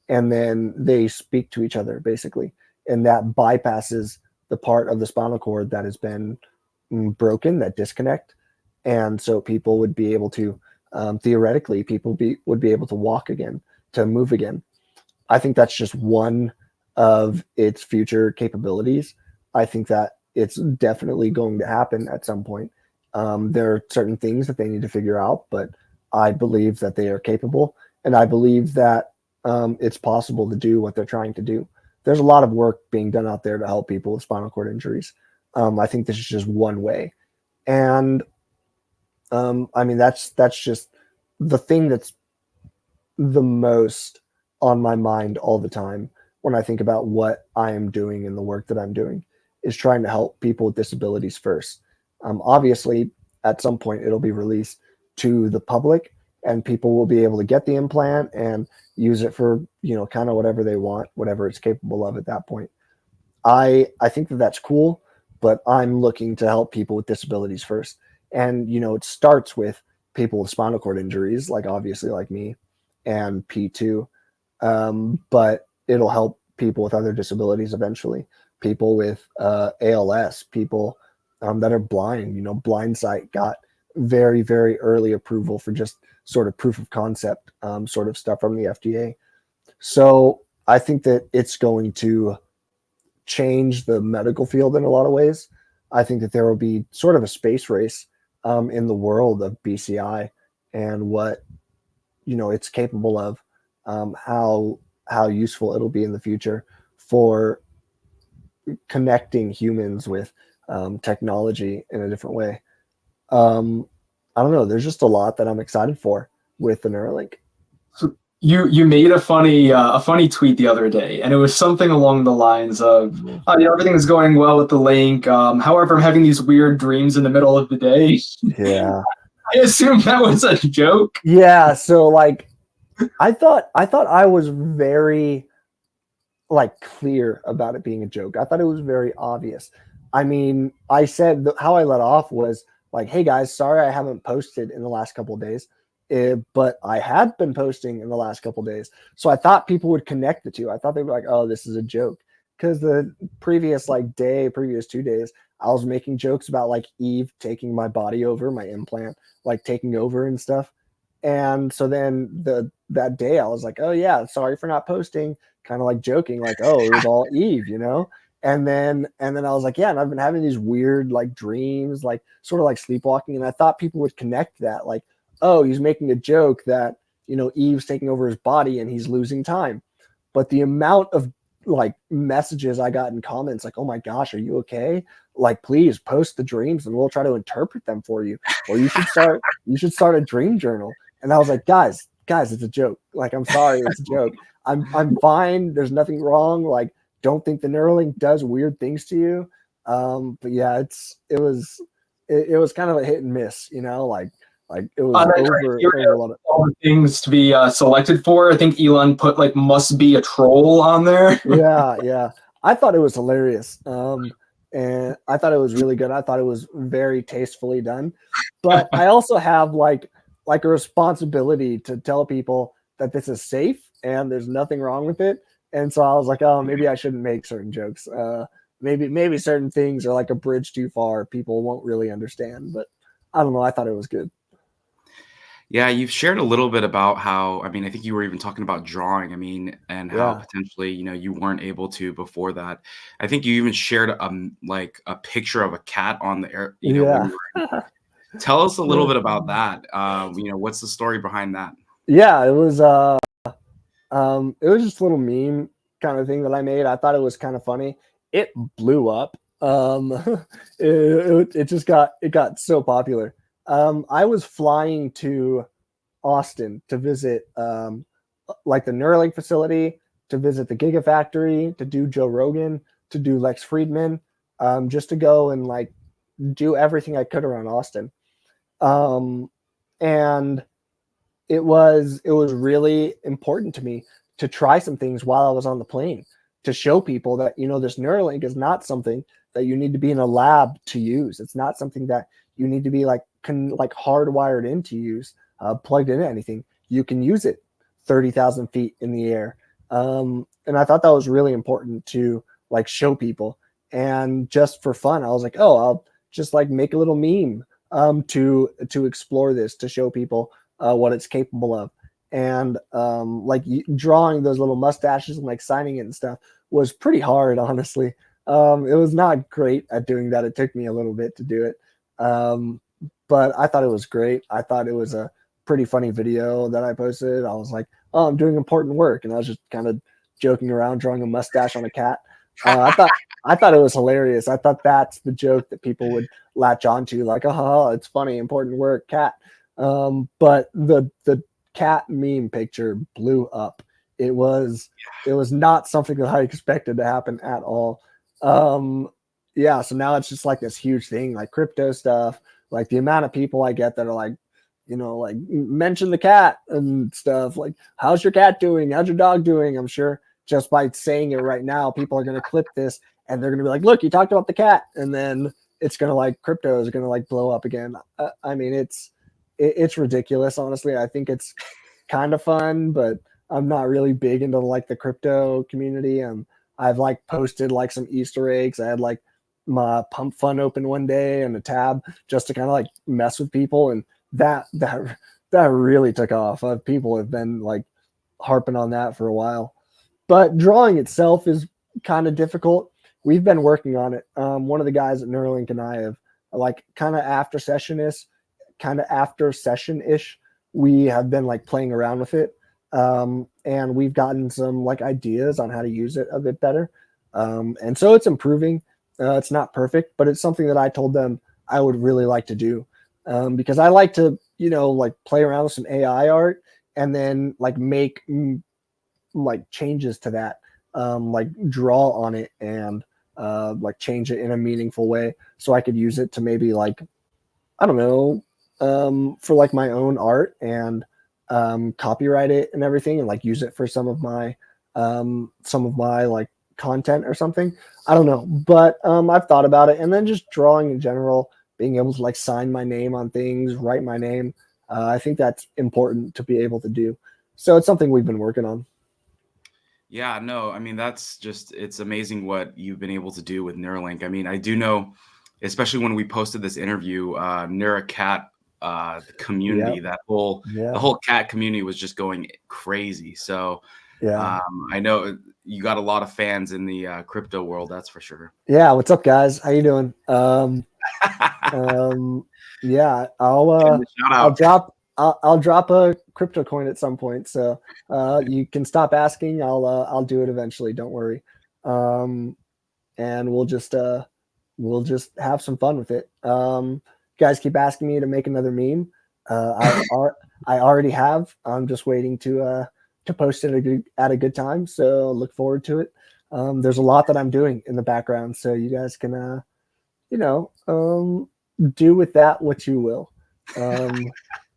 and then they speak to each other basically, and that bypasses the part of the spinal cord that has been broken, that disconnect, and so people would be able to theoretically would be able to walk again, to move again. I think that's just one of its future capabilities. I think that it's definitely going to happen at some point. There are certain things that they need to figure out, but I believe that they are capable, and I believe that it's possible to do what they're trying to do. There's a lot of work being done out there to help people with spinal cord injuries. I think this is just one way, and I mean that's just the thing that's the most on my mind all the time when I think about what I am doing and the work that I'm doing is trying to help people with disabilities first. Obviously, at some point, it'll be released to the public, and people will be able to get the implant and use it for kind of whatever they want, whatever it's capable of at that point. I think that that's cool, but I'm looking to help people with disabilities first, and it starts with people with spinal cord injuries, like obviously like me, and P2, but it'll help people with other disabilities eventually, people with ALS, people that are blind. Blind sight got very, very early approval for just sort of proof of concept sort of stuff from the FDA. So I think that it's going to change the medical field in a lot of ways. I think that there will be sort of a space race in the world of BCI and what it's capable of, how useful it'll be in the future for connecting humans with technology in a different way. I don't know. There's just a lot that I'm excited for with the Neuralink. So you made a funny tweet the other day, and it was something along the lines of, everything is going well with the link. However, I'm having these weird dreams in the middle of the day. Yeah. I assume that was a joke. Yeah. So like, I thought I was very clear about it being a joke. I thought it was very obvious. I mean, I said how I let off was like, "Hey guys, sorry I haven't posted in the last couple of days, but I had been posting in the last couple of days." So I thought people would connect the two. I thought they'd be like, "Oh, this is a joke," because the previous previous 2 days, I was making jokes about like Eve taking my body over, my implant, like taking over and stuff. And so then that day I was like, "Oh yeah, sorry for not posting," kind of like joking, like, "Oh, it was all Eve," And then I was like, yeah, and I've been having these weird like dreams, like sort of like sleepwalking. And I thought people would connect that, like, oh, he's making a joke that, Eve's taking over his body and he's losing time. But the amount of like messages I got in comments, like, oh my gosh, are you okay? Like, please post the dreams and we'll try to interpret them for you. Or you should start a dream journal. And I was like, guys, it's a joke. Like, I'm sorry, it's a joke. I'm fine. There's nothing wrong. Like, don't think the Neuralink does weird things to you. But yeah, it was kind of a hit and miss, like it was over a lot of all the things to be selected for. I think Elon put like must be a troll on there. yeah. I thought it was hilarious. And I thought it was really good. I thought it was very tastefully done. But I also have like a responsibility to tell people that this is safe and there's nothing wrong with it. And so I was like, oh, maybe I shouldn't make certain jokes. Maybe certain things are like a bridge too far. People won't really understand. But I don't know. I thought it was good. Yeah, you've shared a little bit about how, I mean, I think you were even talking about drawing, I mean, and how Yeah. potentially, you weren't able to before that. I think you even shared like a picture of a cat on the air, when Yeah. you were. Tell us a little Yeah. bit about that. What's the story behind that? Yeah, it was just a little meme kind of thing that I made. I thought it was kind of funny. It blew up. It got so popular. I was flying to Austin to visit like the Neuralink facility, to visit the Gigafactory, to do Joe Rogan, to do Lex Friedman, just to go and like do everything I could around Austin. Um, and it was really important to me to try some things while I was on the plane, to show people that this Neuralink is not something that you need to be in a lab to use. It's not something that you need to be like hardwired in to use, plugged into anything. You can use it 30,000 feet in the air, and I thought that was really important to like show people. And just for fun, I was like, oh, I'll just like make a little meme to explore this, to show people what it's capable of. And like drawing those little mustaches and like signing it and stuff was pretty hard, honestly. It was not great at doing that. It took me a little bit to do it. But I thought it was great. I thought it was a pretty funny video that I posted. I was like, oh, I'm doing important work. And I was just kind of joking around, drawing a mustache on a cat. I thought it was hilarious. I thought that's the joke that people would latch onto, like, oh, it's funny, important work, cat. But the cat meme picture blew up. It was not something that I expected to happen at all. Yeah, so now it's just like this huge thing, like crypto stuff, like the amount of people I get that are like, like mention the cat and stuff, like, how's your cat doing? How's your dog doing? I'm sure just by saying it right now, people are going to clip this and they're going to be like, look, you talked about the cat. And then it's going to like, crypto is going to like blow up again. I mean, it's ridiculous, honestly. I think it's kind of fun, but I'm not really big into like the crypto community. I've like posted like some Easter eggs. I had like my pump fund open one day and a tab just to kind of like mess with people, and that really took off. People have been like harping on that for a while. But drawing itself is kind of difficult. We've been working on it. One of the guys at Neuralink and I have like kind of after session-ish, we have been like playing around with it. And we've gotten some like ideas on how to use it a bit better. And so it's improving. It's not perfect, but it's something that I told them I would really like to do. Because I like to, like play around with some AI art and then like make like changes to that, like draw on it and like change it in a meaningful way so I could use it to maybe like, I don't know, for like my own art and copyright it and everything and like use it for some of my like content or something. I don't know, but I've thought about it. And then just drawing in general, being able to like sign my name on things, write my name. I think that's important to be able to do. So it's something we've been working on. Yeah, no, I mean, it's amazing what you've been able to do with Neuralink. I mean, I do know, especially when we posted this interview, NeuraCat community, Yep. the whole cat community was just going crazy. So Yeah. I know, you got a lot of fans in the crypto world, that's for sure. Yeah, what's up, guys? How you doing? Yeah, I'll drop a crypto coin at some point, so you can stop asking. I'll do it eventually. Don't worry. And we'll just have some fun with it. Guys keep asking me to make another meme. I already have. I'm just waiting to post it at a good time. So look forward to it. There's a lot that I'm doing in the background, so you guys can do with that what you will.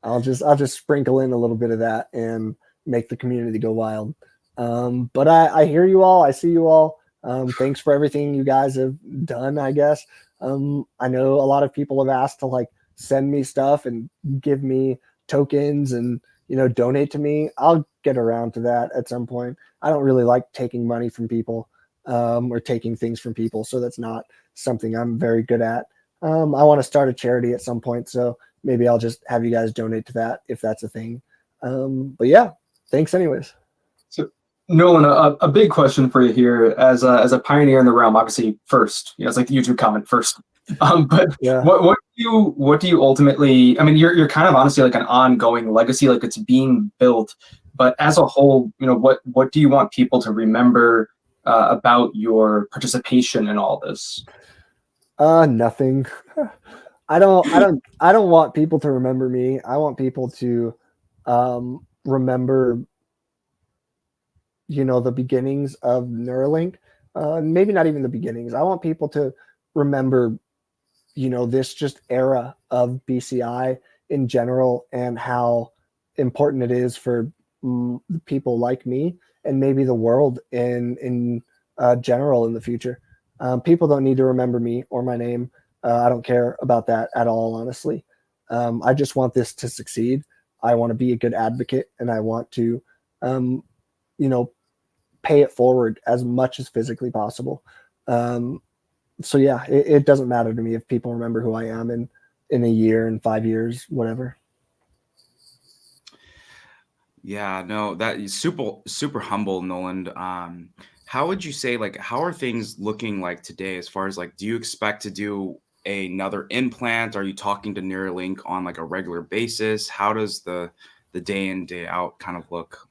I'll just sprinkle in a little bit of that and make the community go wild. But I hear you all. I see you all. Thanks for everything you guys have done, I guess. I know a lot of people have asked to like send me stuff and give me tokens and, donate to me. I'll get around to that at some point. I don't really like taking money from people or taking things from people. So that's not something I'm very good at. I want to start a charity at some point. So maybe I'll just have you guys donate to that if that's a thing. But yeah, thanks anyways. So Nolan, a big question for you here as a pioneer in the realm, obviously first, it's like the YouTube comment first. But yeah. What do you ultimately, I mean, you're kind of honestly like an ongoing legacy, like it's being built, but as a whole, what do you want people to remember about your participation in all this? Nothing. I don't want people to remember me. I want people to remember the beginnings of Neuralink. Maybe not even the beginnings. I want people to remember this just era of BCI in general and how important it is for people like me and maybe the world in general in the future. People don't need to remember me or my name. I don't care about that at all, honestly. I just want this to succeed. I want to be a good advocate, and I want to, pay it forward as much as physically possible. So yeah, it doesn't matter to me if people remember who I am in a year, in 5 years, whatever. Yeah, no, that is super humble, Noland. How would you say, like, how are things looking like today as far as like, do you expect to do another implant? Are you talking to Neuralink on like a regular basis? How does the day in, day out kind of look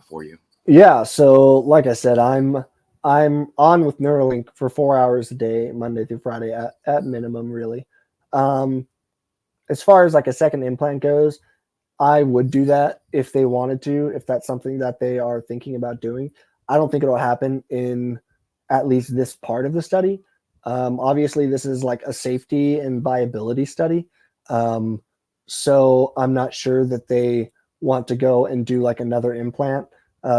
for you? Yeah, so like I said, I'm on with Neuralink for 4 hours a day, Monday through Friday at minimum, really. As far as like a second implant goes, I would do that if they wanted to, if that's something that they are thinking about doing. I don't think it'll happen in at least this part of the study. Obviously, this is like a safety and viability study. So I'm not sure that they want to go and do like another implant.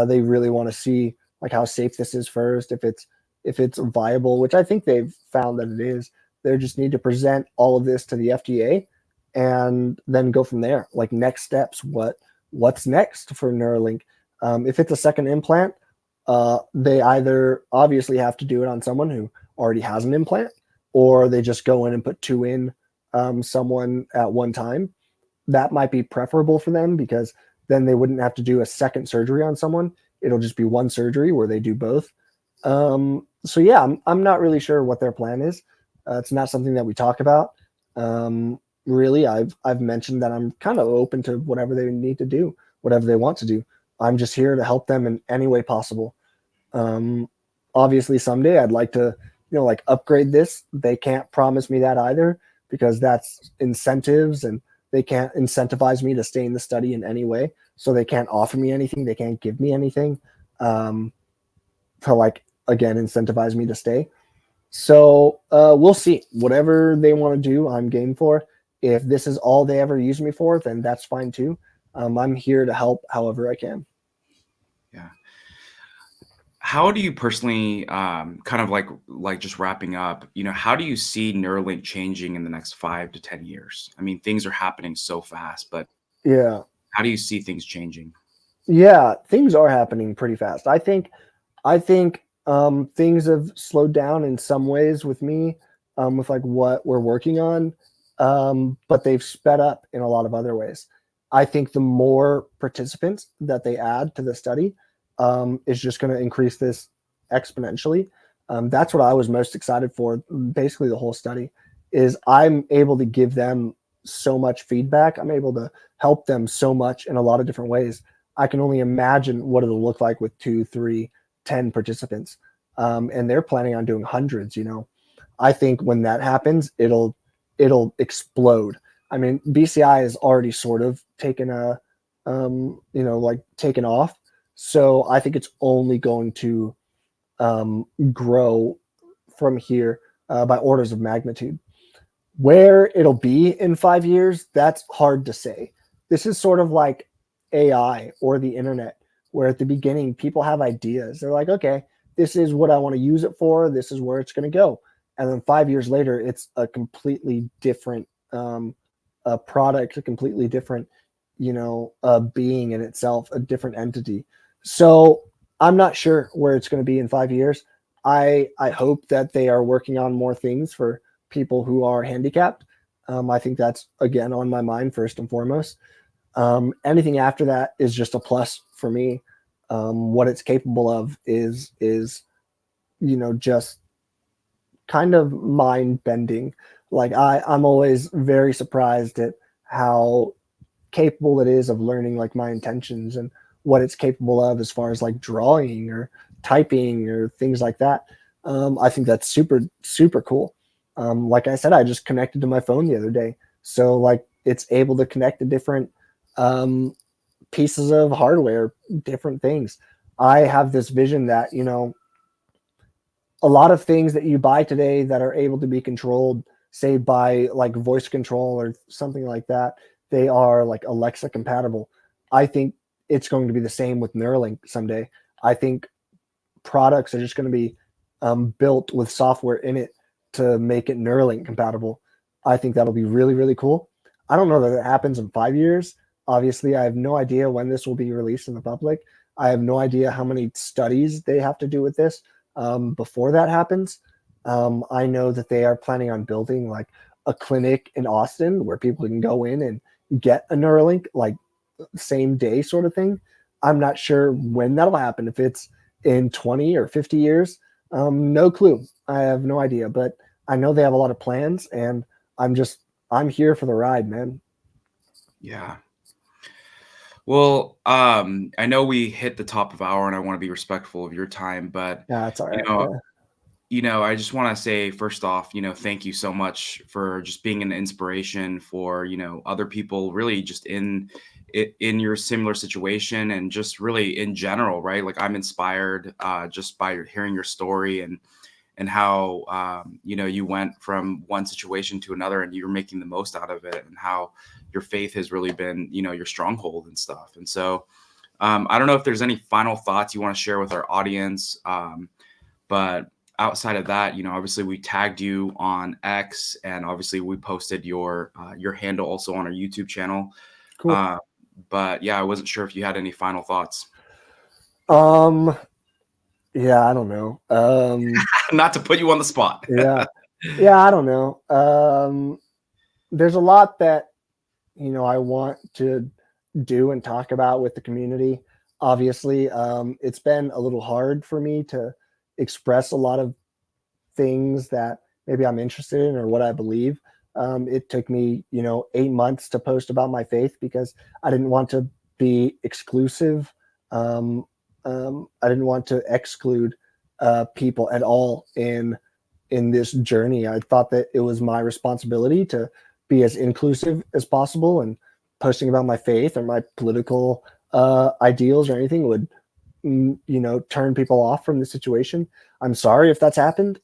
They really want to see like how safe this is first, if it's viable, which I think they've found that it is. They just need to present all of this to the FDA and then go from there. Like next steps, what's next for Neuralink? If it's a second implant, they either obviously have to do it on someone who already has an implant, or they just go in and put two in someone at one time. That might be preferable for them because then they wouldn't have to do a second surgery on someone. It'll just be one surgery where they do both. So yeah, I'm not really sure what their plan is. It's not something that we talk about. Really, I've mentioned that I'm kind of open to whatever they need to do, whatever they want to do. I'm just here to help them in any way possible. Obviously, someday I'd like to, like upgrade this. They can't promise me that either because that's incentives, and they can't incentivize me to stay in the study in any way. So they can't offer me anything. They can't give me anything to like, again, incentivize me to stay. So we'll see. Whatever they want to do, I'm game for. If this is all they ever use me for, then that's fine too. I'm here to help however I can. Yeah. How do you personally, kind of like just wrapping up, how do you see Neuralink changing in the next 5 to 10 years? I mean, things are happening so fast, but yeah, how do you see things changing? Yeah, things are happening pretty fast. I think things have slowed down in some ways with me, with like what we're working on, but they've sped up in a lot of other ways. I think the more participants that they add to the study is just going to increase this exponentially. That's what I was most excited for. Basically, the whole study is I'm able to give them so much feedback. I'm able to help them so much in a lot of different ways. I can only imagine what it'll look like with 2, 3, 10 participants. And they're planning on doing hundreds, you know. I think when that happens, it'll explode. I mean, BCI has already sort of taken a, like taken off. So I think it's only going to grow from here by orders of magnitude. Where it'll be in 5 years, that's hard to say. This is sort of like AI or the internet, where at the beginning people have ideas. They're like, okay, this is what I want to use it for. This is where it's going to go. And then 5 years later, it's a completely different product, a completely different, being in itself, a different entity. So I'm not sure where it's going to be in 5 years. I hope that they are working on more things for people who are handicapped. I think that's, again, on my mind first and foremost. Anything after that is just a plus for me. What it's capable of is just kind of mind bending. Like I'm always very surprised at how capable it is of learning like my intentions and what it's capable of as far as like drawing or typing or things like that. I think that's super, super cool. Like I said, I just connected to my phone the other day. So like it's able to connect to different pieces of hardware, different things. I have this vision that, a lot of things that you buy today that are able to be controlled, say by like voice control or something like that, they are like Alexa compatible. I think it's going to be the same with Neuralink someday. I think products are just going to be built with software in it to make it Neuralink compatible. I think that'll be really, really cool. I don't know that it happens in 5 years. Obviously, I have no idea when this will be released in the public. I have no idea how many studies they have to do with this before that happens. I know that they are planning on building like a clinic in Austin where people can go in and get a Neuralink, like same day sort of thing. I'm not sure when that'll happen, if it's in 20 or 50 years. No clue. I have no idea, but I know they have a lot of plans, and I'm here for the ride, man. Yeah. Well, I know we hit the top of hour, and I want to be respectful of your time, but Yeah, it's all right. I just want to say first off, thank you so much for just being an inspiration for, other people really just in your similar situation and just really in general, right? Like I'm inspired just by hearing your story and how, you went from one situation to another and you're making the most out of it, and how your faith has really been, your stronghold and stuff. And so I don't know if there's any final thoughts you want to share with our audience, but outside of that, obviously we tagged you on X, and obviously we posted your handle also on our YouTube channel. Cool. But yeah, I wasn't sure if you had any final thoughts. Yeah, I don't know. Not to put you on the spot. Yeah, I don't know. There's a lot that, I want to do and talk about with the community. Obviously, it's been a little hard for me to express a lot of things that maybe I'm interested in or what I believe. It took me, 8 months to post about my faith because I didn't want to be exclusive. I didn't want to exclude people at all in this journey. I thought that it was my responsibility to be as inclusive as possible, and posting about my faith or my political ideals or anything would, turn people off from the situation. I'm sorry if that's happened.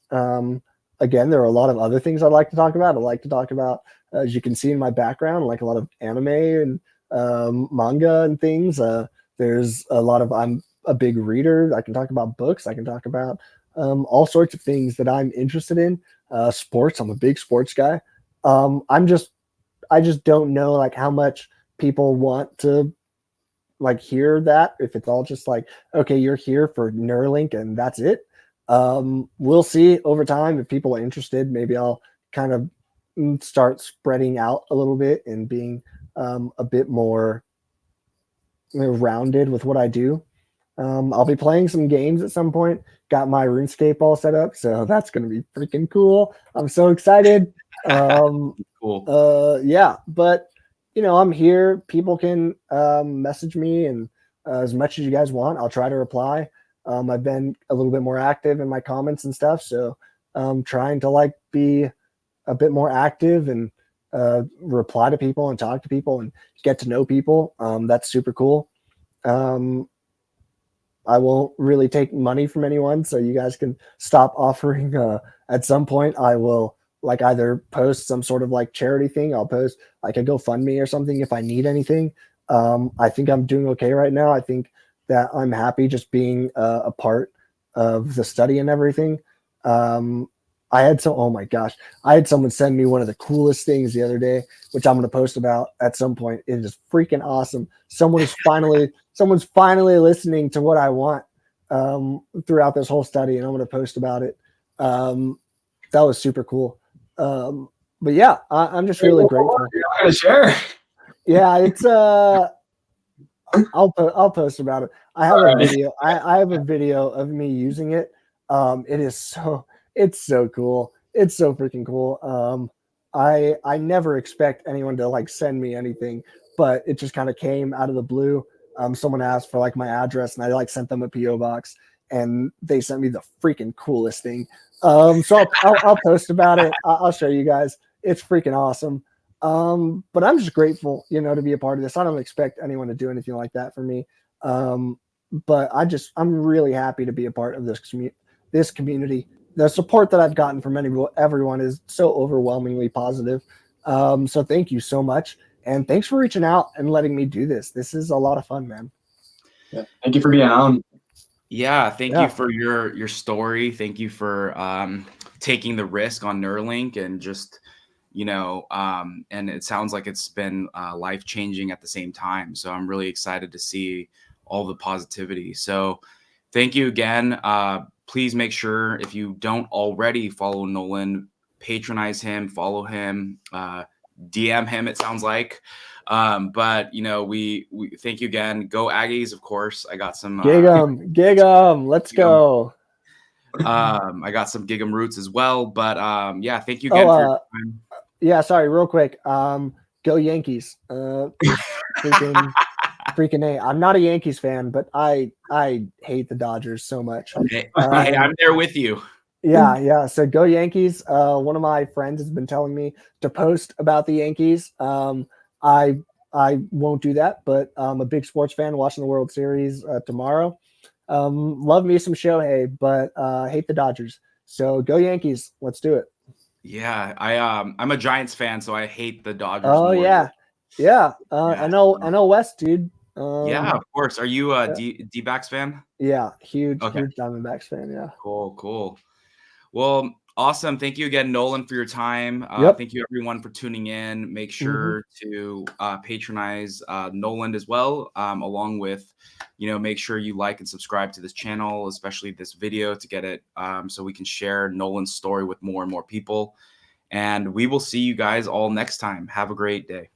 Again, there are a lot of other things I'd like to talk about. I'd like to talk about, as you can see in my background, like a lot of anime and manga and things. There's a lot of, I'm a big reader. I can talk about books. I can talk about all sorts of things that I'm interested in. Sports. I'm a big sports guy. I just don't know like how much people want to like hear that. If it's all just like, okay, you're here for Neuralink and that's it. We'll see over time if people are interested. Maybe I'll kind of start spreading out a little bit and being a bit more rounded with what I do. I'll be playing some games at some point. got my RuneScape all set up, so that's gonna be freaking cool. I'm so excited. Cool. Yeah, but I'm here. People can message me, and as much as you guys want, I'll try to reply. I've been a little bit more active in my comments and stuff, so I'm trying to like be a bit more active and reply to people and talk to people and get to know people. That's super cool. I won't really take money from anyone, so you guys can stop offering. At some point, I will like either post some sort of like charity thing. I'll post like a GoFundMe or something if I need anything. I think I'm doing okay right now. I think that I'm happy just being a part of the study and everything. Oh my gosh, I had someone send me one of the coolest things the other day, which I'm going to post about at some point. It is freaking awesome. Someone's finally listening to what I want throughout this whole study, and I'm going to post about it. That was super cool. But yeah, I'm just really grateful. You're not going to share? Yeah, it's I'll post about it. I have a video. I have a video of me using it. It's so cool. It's so freaking cool. I never expect anyone to like send me anything, but it just kind of came out of the blue. Someone asked for like my address, and I like sent them a PO box, and they sent me the freaking coolest thing. So I'll post about it. I'll show you guys. It's freaking awesome. But I'm just grateful, to be a part of this. I don't expect anyone to do anything like that for me. But I'm really happy to be a part of this community. The support that I've gotten from everyone is so overwhelmingly positive. So thank you so much. And thanks for reaching out and letting me do this. This is a lot of fun, man. Yeah. Thank you for being on. Yeah, thank you for your story. Thank you for taking the risk on Neuralink and just, and it sounds like it's been life-changing at the same time. So I'm really excited to see all the positivity. So thank you again. Please make sure, if you don't already follow Noland, patronize him, follow him, DM him, it sounds like. But we thank you again. Go Aggies, of course. I got some gig 'em. Let's go. I got some Gig 'em roots as well. But yeah, thank you again for your time. Yeah, sorry, real quick. Go Yankees. Freaking A. I'm not a Yankees fan, but I hate the Dodgers so much. Hey, I'm there with you. Yeah. So go Yankees. One of my friends has been telling me to post about the Yankees. I won't do that, but I'm a big sports fan watching the World Series tomorrow. Love me some Shohei, but hate the Dodgers. So go Yankees. Let's do it. Yeah, I'm a Giants fan, so I hate the Dodgers. Oh more. Yeah. NL West, dude. Yeah, of course. Are you a D-backs fan? Yeah, huge Diamondbacks fan. Yeah. Cool. Well, awesome. Thank you again, Noland, for your time. Thank you, everyone, for tuning in. Make sure to patronize Noland as well, along with, make sure you like and subscribe to this channel, especially this video, to get it so we can share Noland's story with more and more people. And we will see you guys all next time. Have a great day.